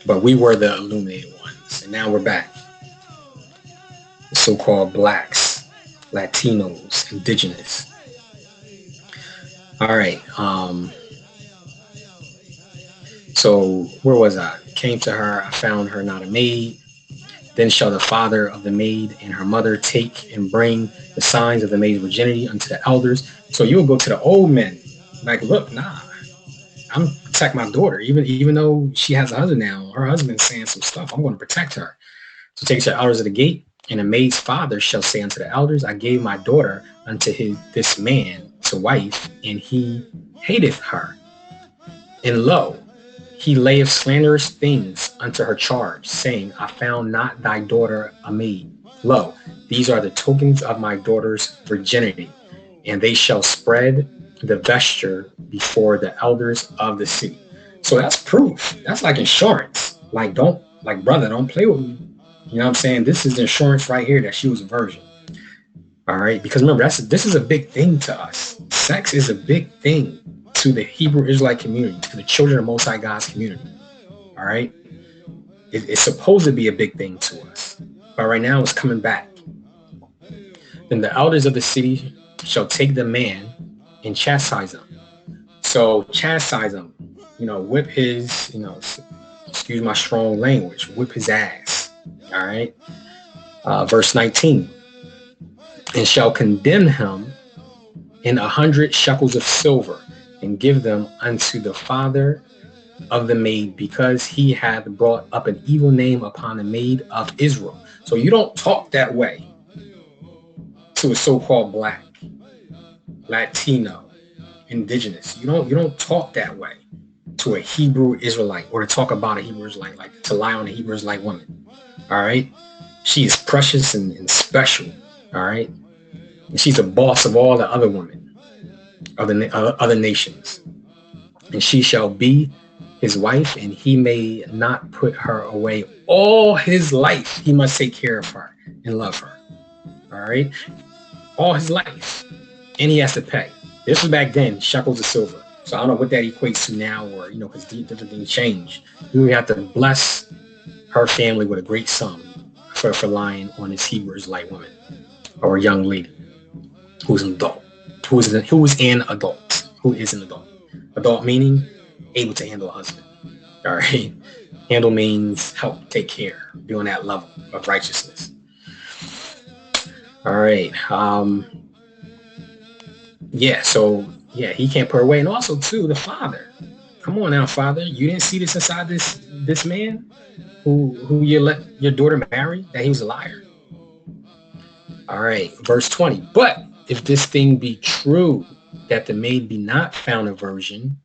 But we were the illuminated ones, and now we're back. The so-called blacks, Latinos, indigenous. All right. So where was I? Came to her. I found her not a maid. Then shall the father of the maid and her mother take and bring the signs of the maid's virginity unto the elders. So you will go to the old men, like, look, nah, I'm gonna protect my daughter, even though she has a husband now. Her husband's saying some stuff. I'm going to protect her. So take the elders of the gate, and the maid's father shall say unto the elders, I gave my daughter unto this man to wife, and he hateth her. And lo, he layeth slanderous things unto her charge, saying, I found not thy daughter a maid. Lo, these are the tokens of my daughter's virginity, and they shall spread the vesture before the elders of the city. So that's proof. That's like insurance. Brother, don't play with me. You know what I'm saying? This is insurance right here that she was a virgin. All right, because remember, this is a big thing to us. Sex is a big thing to the Hebrew Israelite community, to the children of Most High God's community. All right, it's supposed to be a big thing to us, but right now it's coming back. Then the elders of the city shall take the man and chastise him. So chastise him, whip his, excuse my strong language, whip his ass. All right, verse 19. And shall condemn him in 100 shekels of silver, and give them unto the father of the maid, because he hath brought up an evil name upon the maid of Israel. So you don't talk that way to a so-called black, Latino, indigenous. You don't talk that way to a Hebrew Israelite, or to talk about a Hebrew Israelite, like to lie on a Hebrew Israelite woman. All right, she is precious and special. All right, and she's a boss of all the other women of the other nations, and she shall be his wife, and he may not put her away all his life. He must take care of her and love her. All right, all his life, and he has to pay. This was back then, shekels of silver. So I don't know what that equates to now, or because different things change. We would have to bless her family with a great sum for lying on this Hebrew Israelite woman, or a young lady who's an adult, who is an adult. Adult meaning able to handle a husband. All right, handle means help, take care, be on that level of righteousness. All right. He can't put her away, and also too the father. Come on now, father, you didn't see this inside this man who you let your daughter marry, that he was a liar. All right, verse 20. But if this thing be true, that the maid be not found a virgin,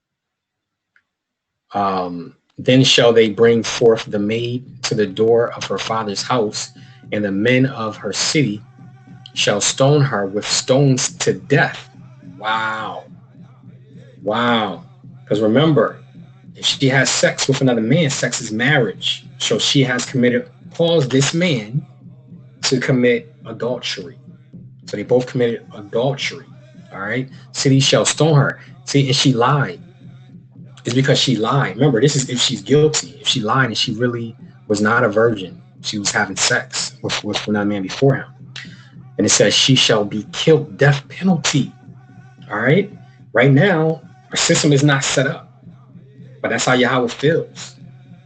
then shall they bring forth the maid to the door of her father's house, and the men of her city shall stone her with stones to death. Wow. Because remember, if she has sex with another man, sex is marriage. So she has caused this man to commit adultery. So they both committed adultery. All right. City shall stone her. See, and she lied. It's because she lied. Remember, this is if she's guilty. If she lied and she really was not a virgin, she was having sex with another man before him. And it says she shall be killed, death penalty. All right. Right now, our system is not set up, but that's how Yahweh feels.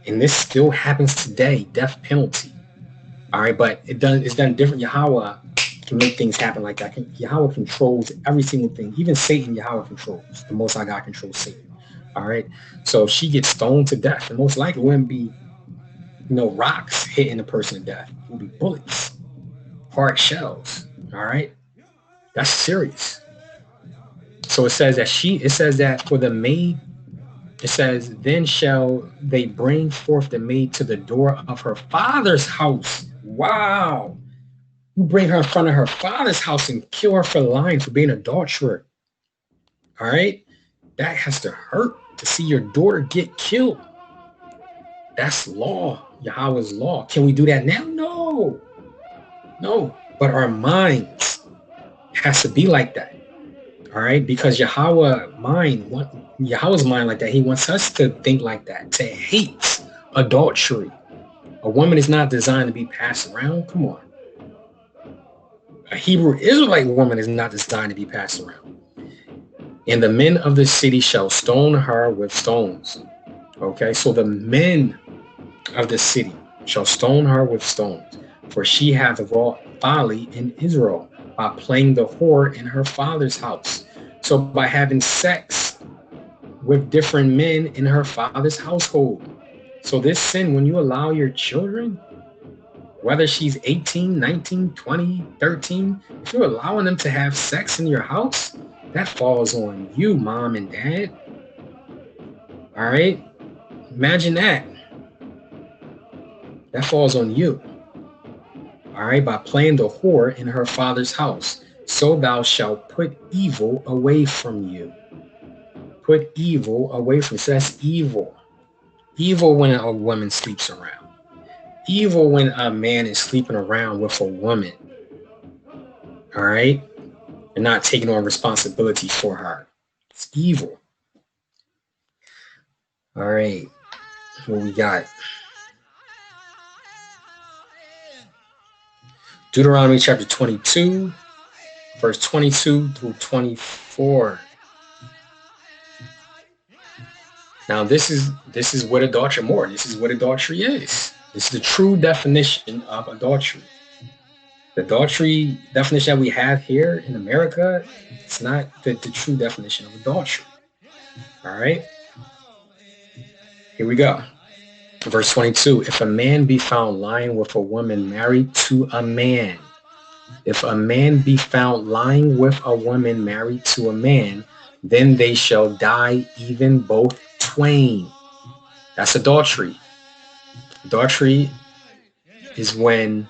And this still happens today, death penalty. All right. But it's done different. Yahweh can make things happen like that. Yahweh controls every single thing. Even Satan, Yahweh controls. The Most High God controls Satan. All right. So if she gets stoned to death, and most likely it wouldn't be, rocks hitting the person to death. It would be bullets, hard shells. All right. That's serious. So it says that for the maid, it says, then shall they bring forth the maid to the door of her father's house. Wow. You bring her in front of her father's house and kill her for lying, for being an adulterer. All right. That has to hurt to see your daughter get killed. That's law. Yahweh's law. Can we do that now? No. No. But our minds has to be like that. All right. Because Yahweh's mind like that. He wants us to think like that, to hate adultery. A woman is not designed to be passed around. Come on. A Hebrew Israelite woman is not designed to be passed around. And the men of the city shall stone her with stones. Okay, so the men of the city shall stone her with stones, for she hath wrought folly in Israel by playing the whore in her father's house. So by having sex with different men in her father's household. So this sin, when you allow your children, whether she's 18, 19, 20, 13, if you're allowing them to have sex in your house, that falls on you, mom and dad. All right? Imagine that. That falls on you. All right? By playing the whore in her father's house, so thou shalt put evil away from you. Put evil away from you. So that's evil. Evil when a woman sleeps around. Evil when a man is sleeping around with a woman. All right? And not taking on responsibility for her. It's evil. All right. What we got? Deuteronomy chapter 22, verse 22 through 24. Now, this is what adultery more. This is what adultery is. This is the true definition of adultery. The adultery definition that we have here in America, it's not the true definition of adultery. All right. Here we go. Verse 22, if a man be found lying with a woman married to a man, if a man be found lying with a woman married to a man, then they shall die, even both twain. That's adultery. Adultery is when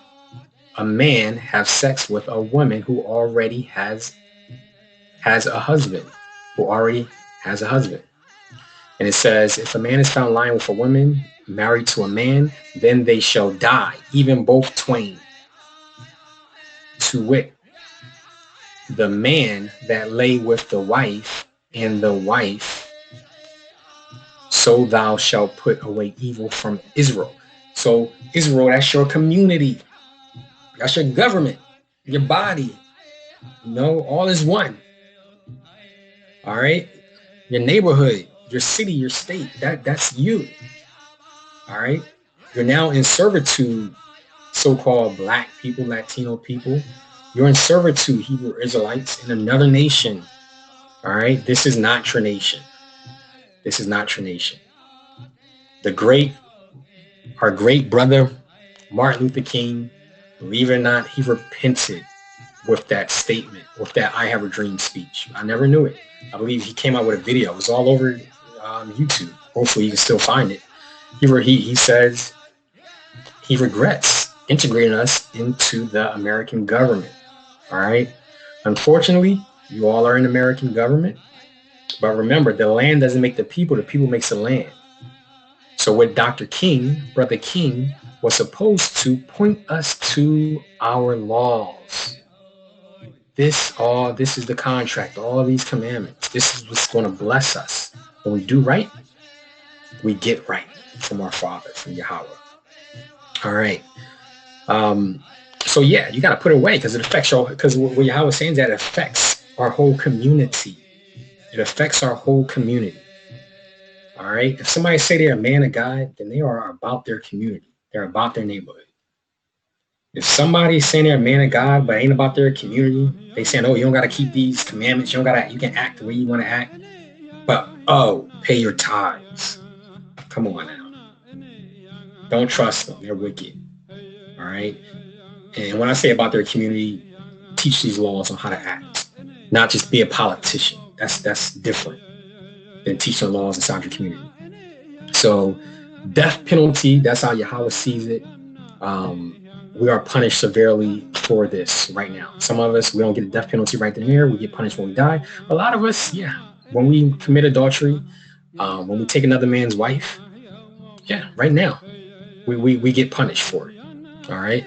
a man has sex with a woman who already has a husband, And it says, if a man is found lying with a woman married to a man, then they shall die, even both twain. To wit, the man that lay with the wife, and the wife, so thou shalt put away evil from Israel. So Israel, that's your community. That's your government, your body. All is one. All right? Your neighborhood, your city, your state, that's you. All right? You're now in servitude, so-called Black people, Latino people. You're in servitude, Hebrew Israelites, in another nation. All right? This is not your nation. This is not your nation. Our great brother, Martin Luther King, believe it or not, he repented with that statement, with that I Have a Dream speech. I never knew it. I believe he came out with a video. It was all over YouTube. Hopefully you can still find it. He says he regrets integrating us into the American government. All right. Unfortunately, you all are in American government. But remember, the land doesn't make the people makes the land. So what Brother King, was supposed to point us to our laws. This is the contract, all these commandments. This is what's going to bless us. When we do right, we get right from our Father, from Yahweh. All right. So yeah, you got to put it away because it affects because what Yahweh is saying is that it affects our whole community. It affects our whole community. All right. If somebody say they're a man of God, then they are about their community. They're about their neighborhood. If somebody's saying they're a man of God, but ain't about their community, they saying, oh, you don't got to keep these commandments. You can act the way you want to act. But, pay your tithes. Come on now. Don't trust them. They're wicked. All right. And when I say about their community, teach these laws on how to act, not just be a politician. That's different than teaching laws inside your community. So death penalty, that's how Yahweh sees it. We are punished severely for this right now. Some of us, we don't get a death penalty right then and there. We get punished when we die. A lot of us, yeah, when we commit adultery, when we take another man's wife, yeah, right now, we get punished for it. All right.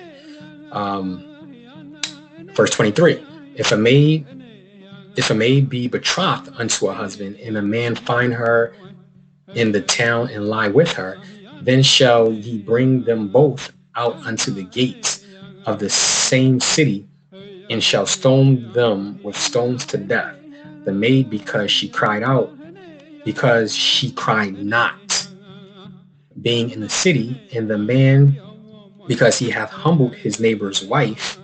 Um, Verse 23. If a maid if a maid be betrothed unto a husband, and a man find her in the town and lie with her, then shall ye bring them both out unto the gates of the same city, and shall stone them with stones to death. The maid, because she cried out, because she cried not, being in the city, and the man, because he hath humbled his neighbor's wife,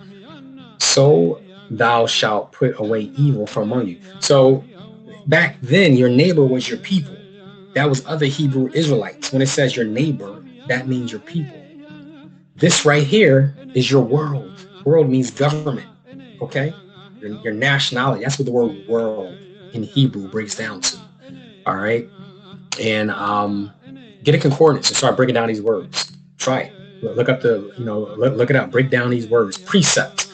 so thou shalt put away evil from among you. So back then, your neighbor was your people. That was other Hebrew Israelites. When it says your neighbor, that means your people. This right here is your world. World means government. Okay? Your nationality. That's what the word world in Hebrew breaks down to. All right? And get a concordance and start breaking down these words. Try it. Look up look it up. Break down these words. Precept.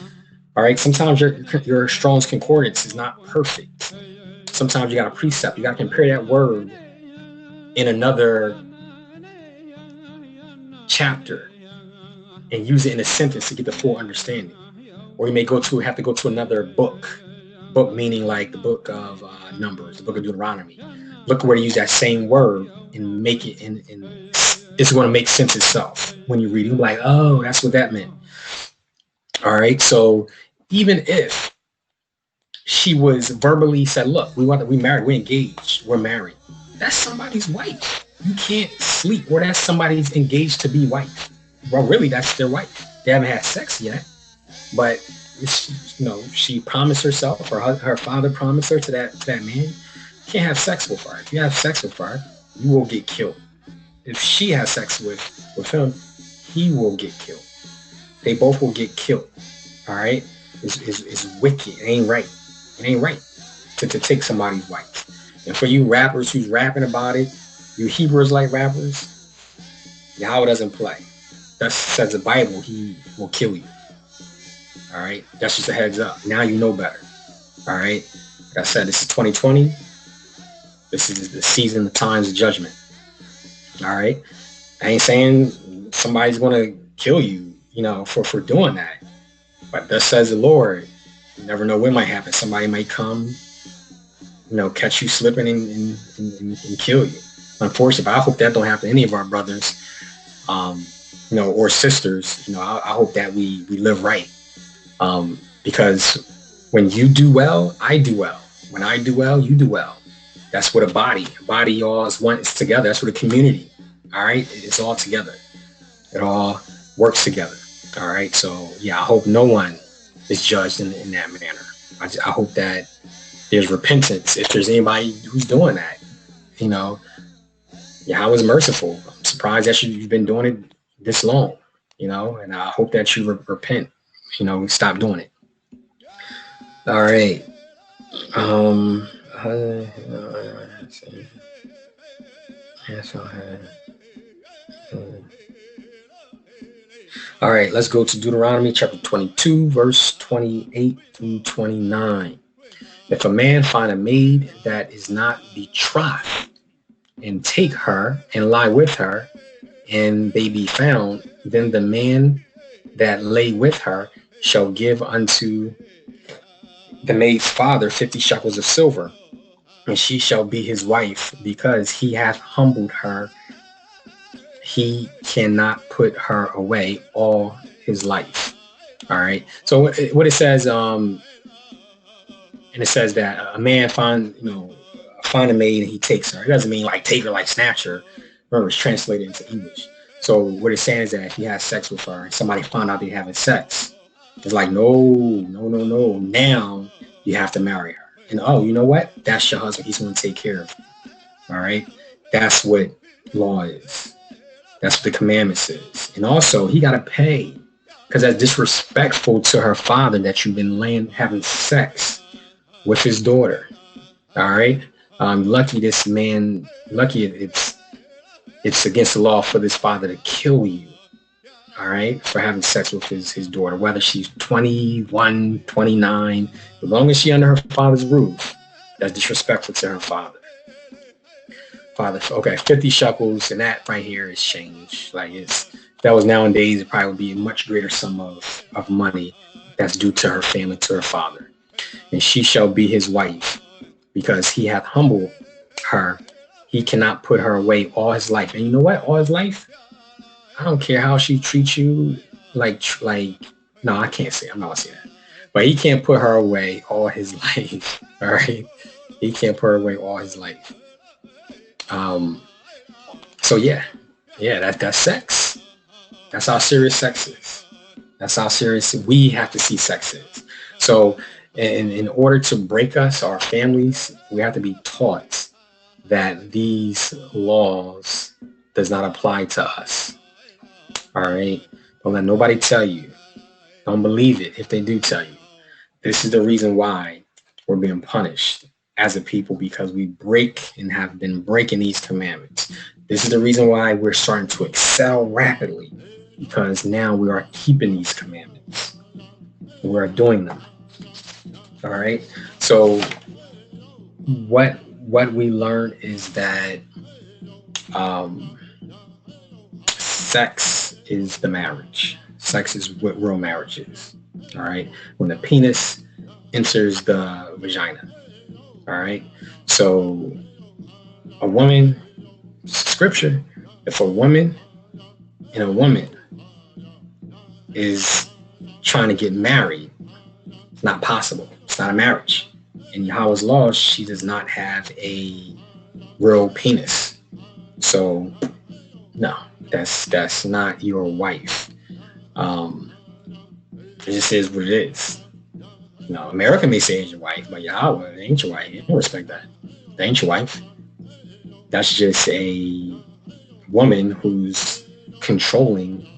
All right? Sometimes your Strong's Concordance is not perfect. Sometimes you got a precept. You got to compare that word in another chapter and use it in a sentence to get the full understanding. Or you may have to go to another book meaning like the book of Numbers, the book of Deuteronomy. Look where you use that same word and make it in it's going to make sense itself when you read it. You're like, oh, that's what that meant. All right. So even if she was verbally said, look, we married, we're engaged, we're married, that's somebody's wife. You can't sleep, or that's somebody's engaged to be wife. Well, really, that's their wife. They haven't had sex yet, but she promised herself, or her father promised her to that man. You can't have sex with her. If you have sex with her, you will get killed. If she has sex with him, he will get killed. They both will get killed. All right, it's wicked. It ain't right. It ain't right to take somebody's wife. And for you rappers who's rapping about it, you Hebrews like rappers, Yahweh doesn't play. That says the Bible, he will kill you. All right. That's just a heads up. Now you know better. All right. Like I said, this is 2020. This is the season, the times of judgment. All right. I ain't saying somebody's going to kill you, for doing that. But thus says the Lord. You never know what might happen. Somebody might come, catch you slipping and kill you. Unfortunately, I hope that don't happen to any of our brothers, or sisters. I hope that we live right. Because when you do well, I do well. When I do well, you do well. That's what a body all is one. It's together. That's what a community. All right. It's all together. It all works together. All right. So yeah, I hope no one is judged in that manner. I hope that there's repentance. If there's anybody who's doing that, Yahweh's merciful. I'm surprised that you've been doing it this long, and I hope that you repent, stop doing it. All right. All right, let's go to Deuteronomy chapter 22, verse 28 through 29. If a man find a maid that is not betrothed, and take her and lie with her, and they be found, then the man that lay with her shall give unto the maid's father 50 shekels of silver, and she shall be his wife, because he hath humbled her. He cannot put her away all his life. All right. So what it says, and it says that a man find a maid and he takes her. It doesn't mean like take her, like snatch her. Remember, it's translated into English. So what it's saying is that if he has sex with her and somebody found out they're having sex, it's like, no. Now you have to marry her. And oh, you know what? That's your husband. He's going to take care of you. All right. That's what law is. That's what the commandments is. And also, he got to pay, because that's disrespectful to her father that you've been having sex with his daughter. All right. Lucky it's against the law for this father to kill you. All right. For having sex with his daughter, whether she's 21, 29, as long as she's under her father's roof, That's disrespectful to her father. Father, okay, 50 shekels, and that right here is change. Like it's if that was nowadays, it probably would be a much greater sum of money that's due to her family, to her father. And she shall be his wife, because he hath humbled her. He cannot put her away all his life. And you know what? All his life, I don't care how she treats you. Like, no, I can't say. I'm not gonna say that. But he can't put her away all his life. All right, he can't put her away all his life. Um. So yeah, yeah. That's sex. That's how serious sex is. That's how serious we have to see sex is. So, in order to break us, our families, we have to be taught that these laws does not apply to us. All right. Don't let nobody tell you. Don't believe it if they do tell you. This is the reason why we're being punished as a people, because we break and have been breaking these commandments. This is the reason why we're starting to excel rapidly, because now we are keeping these commandments. We are doing them. All right. So what we learn is that um, sex is the marriage. Sex is what real marriage is. All right. When the penis enters the vagina. All right. So a woman, scripture, if a woman and a woman is trying to get married, it's not possible. It's not a marriage. In Yahweh's laws, she does not have a real penis. So no, that's not your wife. Um, it just is what it is. No, America may say it's your wife, but Yahweh, it ain't your wife. You don't respect that. That ain't your wife. That's just a woman who's controlling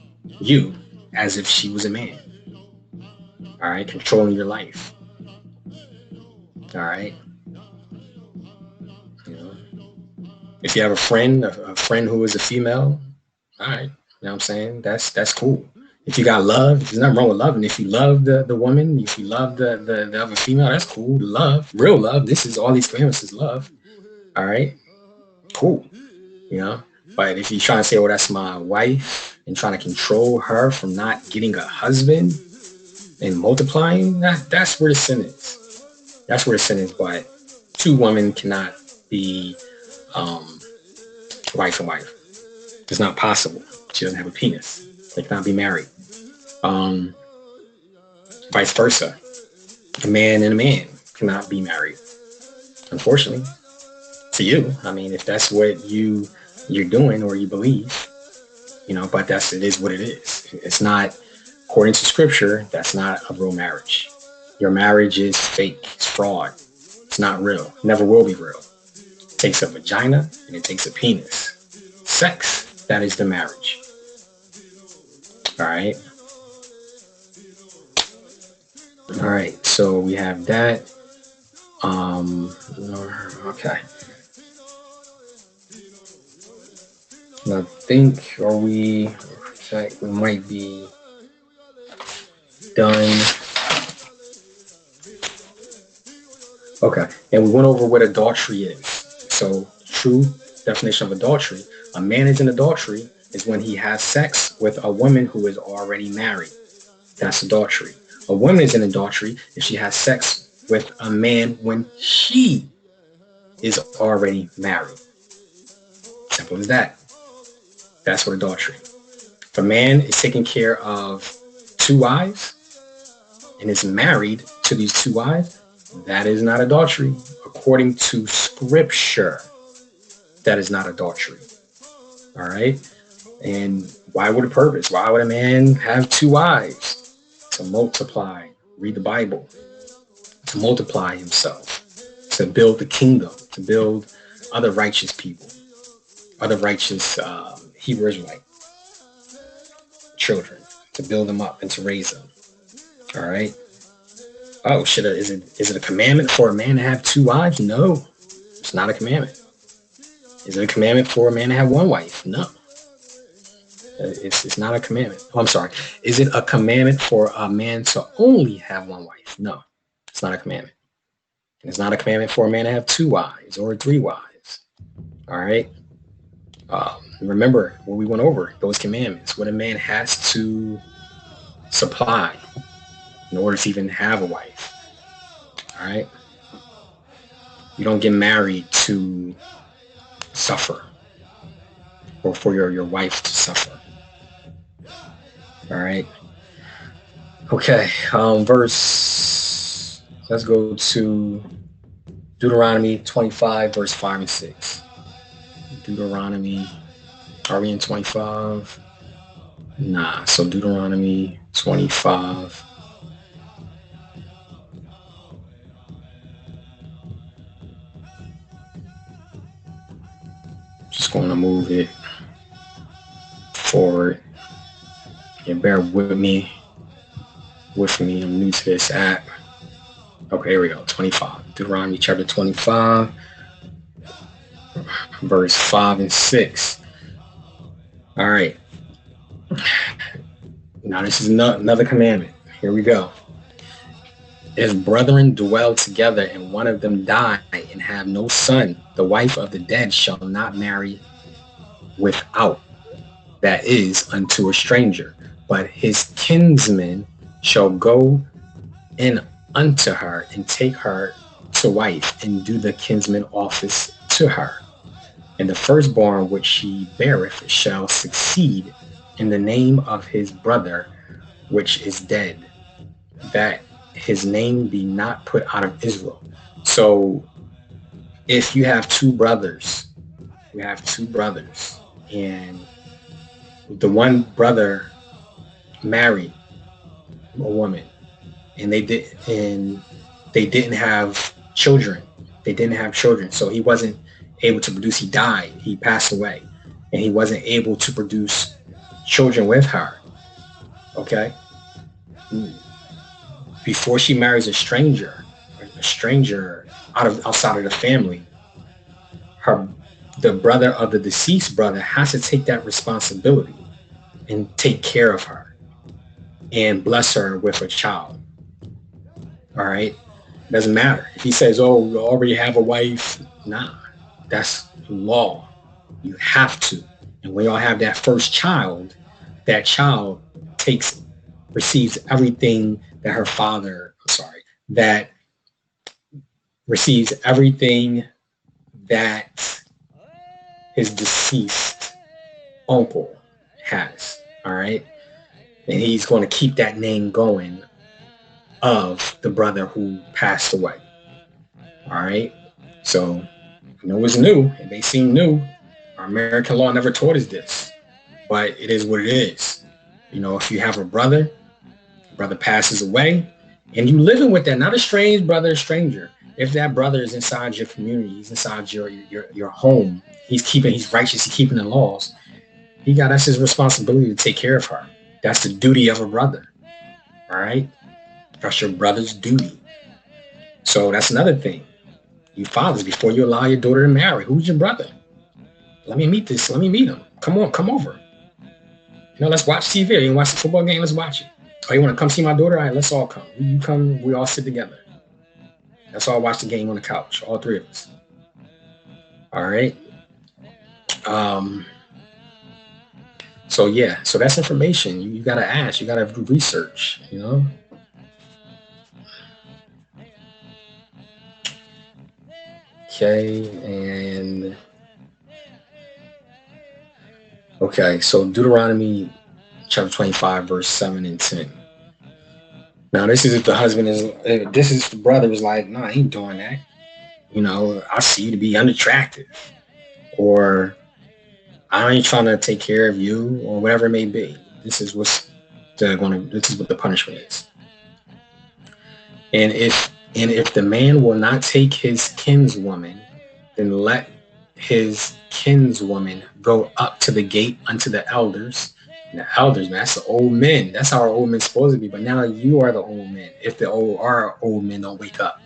you as if she was a man. All right, controlling your life. All right. You know, if you have a friend who is a female, all right. You know what I'm saying? That's cool. If you got love, there's nothing wrong with loving. If you love the woman, if you love the other female, that's cool. Love, real love. This is all these commandments is love. All right, cool. You know, but if you're trying to say, "Oh, that's my wife," and trying to control her from not getting a husband and multiplying, that's where the sin is. That's where the sin is. But two women cannot be um, wife and wife. It's not possible. She doesn't have a penis. They cannot be married. Um, Vice versa. A man and a man cannot be married. Unfortunately, to you. I mean, if that's what you're doing or you believe, you know, but it is what it is. It's not according to scripture. That's not a real marriage. Your marriage is fake. It's fraud. It's not real. Never will be real. It takes a vagina and it takes a penis. Sex, that is the marriage. All right. All right. So we have that. Okay. I think we might be done. Okay, and we went over what adultery is. So, true definition of adultery: a man is in adultery is when he has sex with a woman who is already married. That's adultery. A woman is in adultery if she has sex with a man when she is already married. Simple as that. That's what adultery. If a man is taking care of two wives and is married to these two wives, that is not adultery. According to scripture, that is not adultery. All right. And why would a purpose? Why would a man have two wives? To multiply, read the Bible, to multiply himself, to build the kingdom, to build other righteous people, other righteous Hebrew Israelite children, to build them up and to raise them. All right. Oh, is it a commandment for a man to have two wives? No, it's not a commandment. Is it a commandment for a man to have one wife? No, it's not a commandment. Oh, I'm sorry. Is it a commandment for a man to only have one wife? No, it's not a commandment. It's not a commandment for a man to have two wives or three wives. All right. Remember what we went over, those commandments, what a man has to supply in order to even have a wife. All right. You don't get married to suffer or for your wife to suffer. All right. Okay. Let's go to Deuteronomy 25, verse 5 and 6. Deuteronomy, are we in 25? Nah, so Deuteronomy 25. Just going to move it forward. Yeah, bear with me. I'm new to this app. Okay, here we go. 25. Deuteronomy chapter 25, verse 5 and 6. All right. Now this is another commandment. Here we go. If brethren dwell together and one of them die and have no son, the wife of the dead shall not marry without, that is, unto a stranger, but his kinsman shall go in unto her and take her to wife and do the kinsman office to her. And the firstborn which she beareth shall succeed in the name of his brother which is dead, that his name be not put out of Israel. So if you have two brothers, and the one brother married a woman and they didn't have children. So he wasn't able to produce. He died. He passed away, and he wasn't able to produce children with her. Okay. Before she marries a stranger outside of the family, the brother of the deceased brother has to take that responsibility and take care of her and bless her with a child. All right. Doesn't matter if he says, "Oh, you already have a wife." Nah, that's law. You have to. And when y'all have that first child, that child receives everything that receives everything that his deceased uncle has. All right. And he's going to keep that name going of the brother who passed away. All right. So, it's new. It may seem new. Our American law never taught us this, but it is what it is. If you have a brother passes away, and you living with that, not a strange brother, a stranger. If that brother is inside your community, he's inside your home, he's righteous, he's keeping the laws. That's his responsibility to take care of her. That's the duty of a brother. All right. That's your brother's duty. So that's another thing. You fathers, before you allow your daughter to marry, who's your brother? Let me meet him. Come over. Let's watch TV. You want to watch the football game? Let's watch it. Oh, you want to come see my daughter? All right, let's all come. You come, we all sit together. Let's all watch the game on the couch, all three of us. All right. So that's information. You got to ask. You got to do research, Okay, so Deuteronomy chapter 25, verse 7 and 10. Now, this is if the brother is like, "No, I ain't doing that. I see you to be unattractive, or I ain't trying to take care of you, or whatever it may be." This is what the punishment is. And if the man will not take his kinswoman, then let his kinswoman go up to the gate unto the elders. And the elders, man, that's the old men. That's how our old men supposed to be. But now you are the old men. If our old men don't wake up,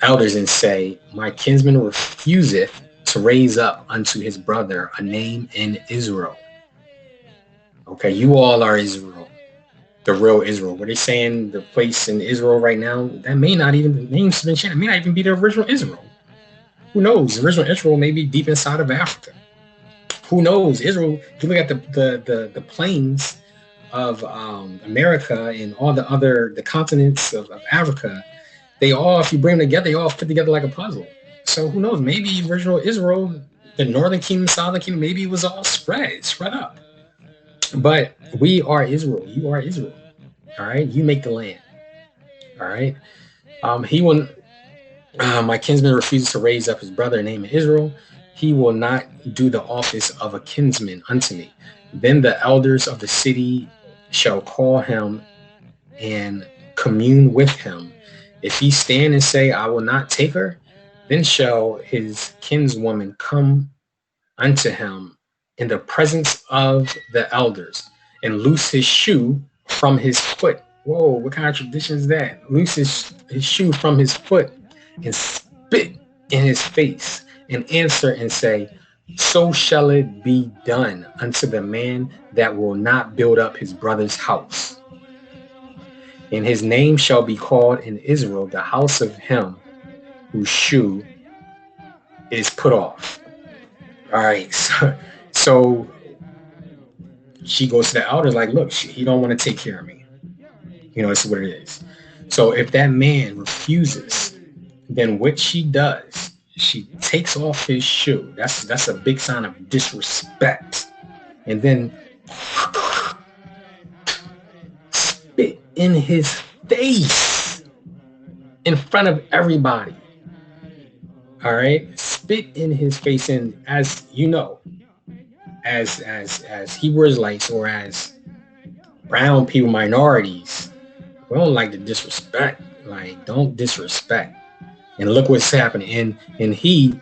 elders, and say, "My kinsman refuseth to raise up unto his brother a name in Israel." Okay, you all are Israel. the real Israel. Were they saying the place in Israel right now? That may not even, the name's been changed. It may not even be the original Israel. Who knows? The original Israel may be deep inside of Africa. Who knows? Israel, if you look at the plains of America and all the continents of Africa, they all, if you bring them together, they all fit together like a puzzle. So who knows? Maybe original Israel, the northern kingdom, southern kingdom, maybe it was all spread up. But we are Israel. You are Israel. All right. You make the land. All right. He will. My kinsman refuses to raise up his brother and name Israel. He will not do the office of a kinsman unto me. Then the elders of the city shall call him and commune with him. If he stand and say, I will not take her, then shall his kinswoman come unto him in the presence of the elders and loose his shoe from his foot. Whoa, what kind of tradition is that? Loose his shoe from his foot and spit in his face and answer and say, so shall it be done unto the man that will not build up his brother's house. And his name shall be called in Israel the house of him whose shoe is put off. All right, so she goes to the elders like, look, he don't want to take care of me. This is what it is. So if that man refuses, then what she does, she takes off his shoe. That's a big sign of disrespect. And then spit in his face in front of everybody. All right, spit in his face. And as you know, as Hebrew Israelites or as brown people, minorities, we don't like to disrespect. Like, don't disrespect. And look what's happening. And he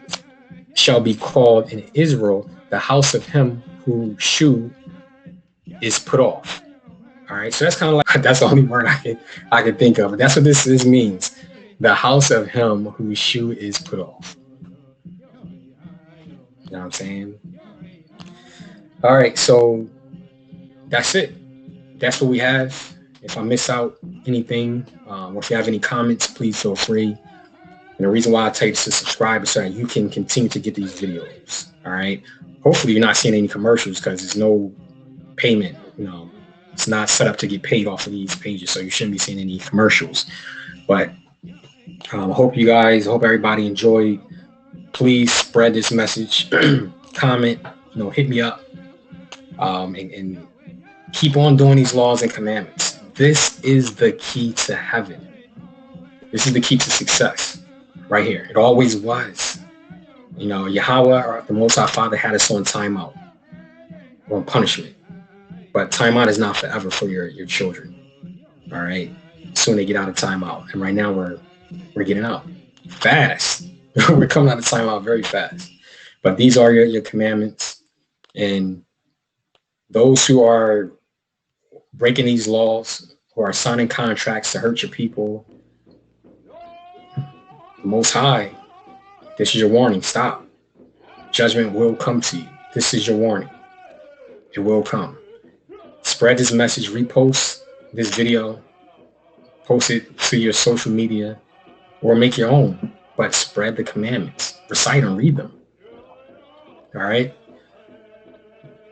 shall be called in Israel the house of him whose shoe is put off. All right, so that's kind of like, that's the only word I can think of. But that's what this means. The house of him whose shoe is put off. You know what I'm saying? All right, so that's it. That's what we have. If I miss out anything, or if you have any comments, please feel free. And the reason why I tell you to subscribe is so that you can continue to get these videos. All right. Hopefully you're not seeing any commercials because there's no payment. It's not set up to get paid off of these pages, so you shouldn't be seeing any commercials. But I hope everybody enjoyed. Please spread this message. Comment. Hit me up. And keep on doing these laws and commandments. This is the key to heaven. This is the key to success. Right here. It always was. Yahweh or the Most High Father had us on timeout or on punishment. But timeout is not forever for your children. All right. Soon they get out of timeout. And right now we're getting out fast. We're coming out of timeout very fast. But these are your commandments. And those who are breaking these laws, who are signing contracts to hurt your people, Most High, this is your warning. Stop. Judgment will come to you. This is your warning. It will come. Spread this message. Repost this video. Post it to your social media or make your own. But spread the commandments. Recite them. Read them. All right.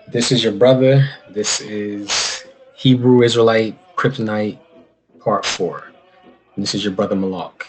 This is your brother. This is Hebrew Israelite Kryptonite Part 4. And this is your brother Malak.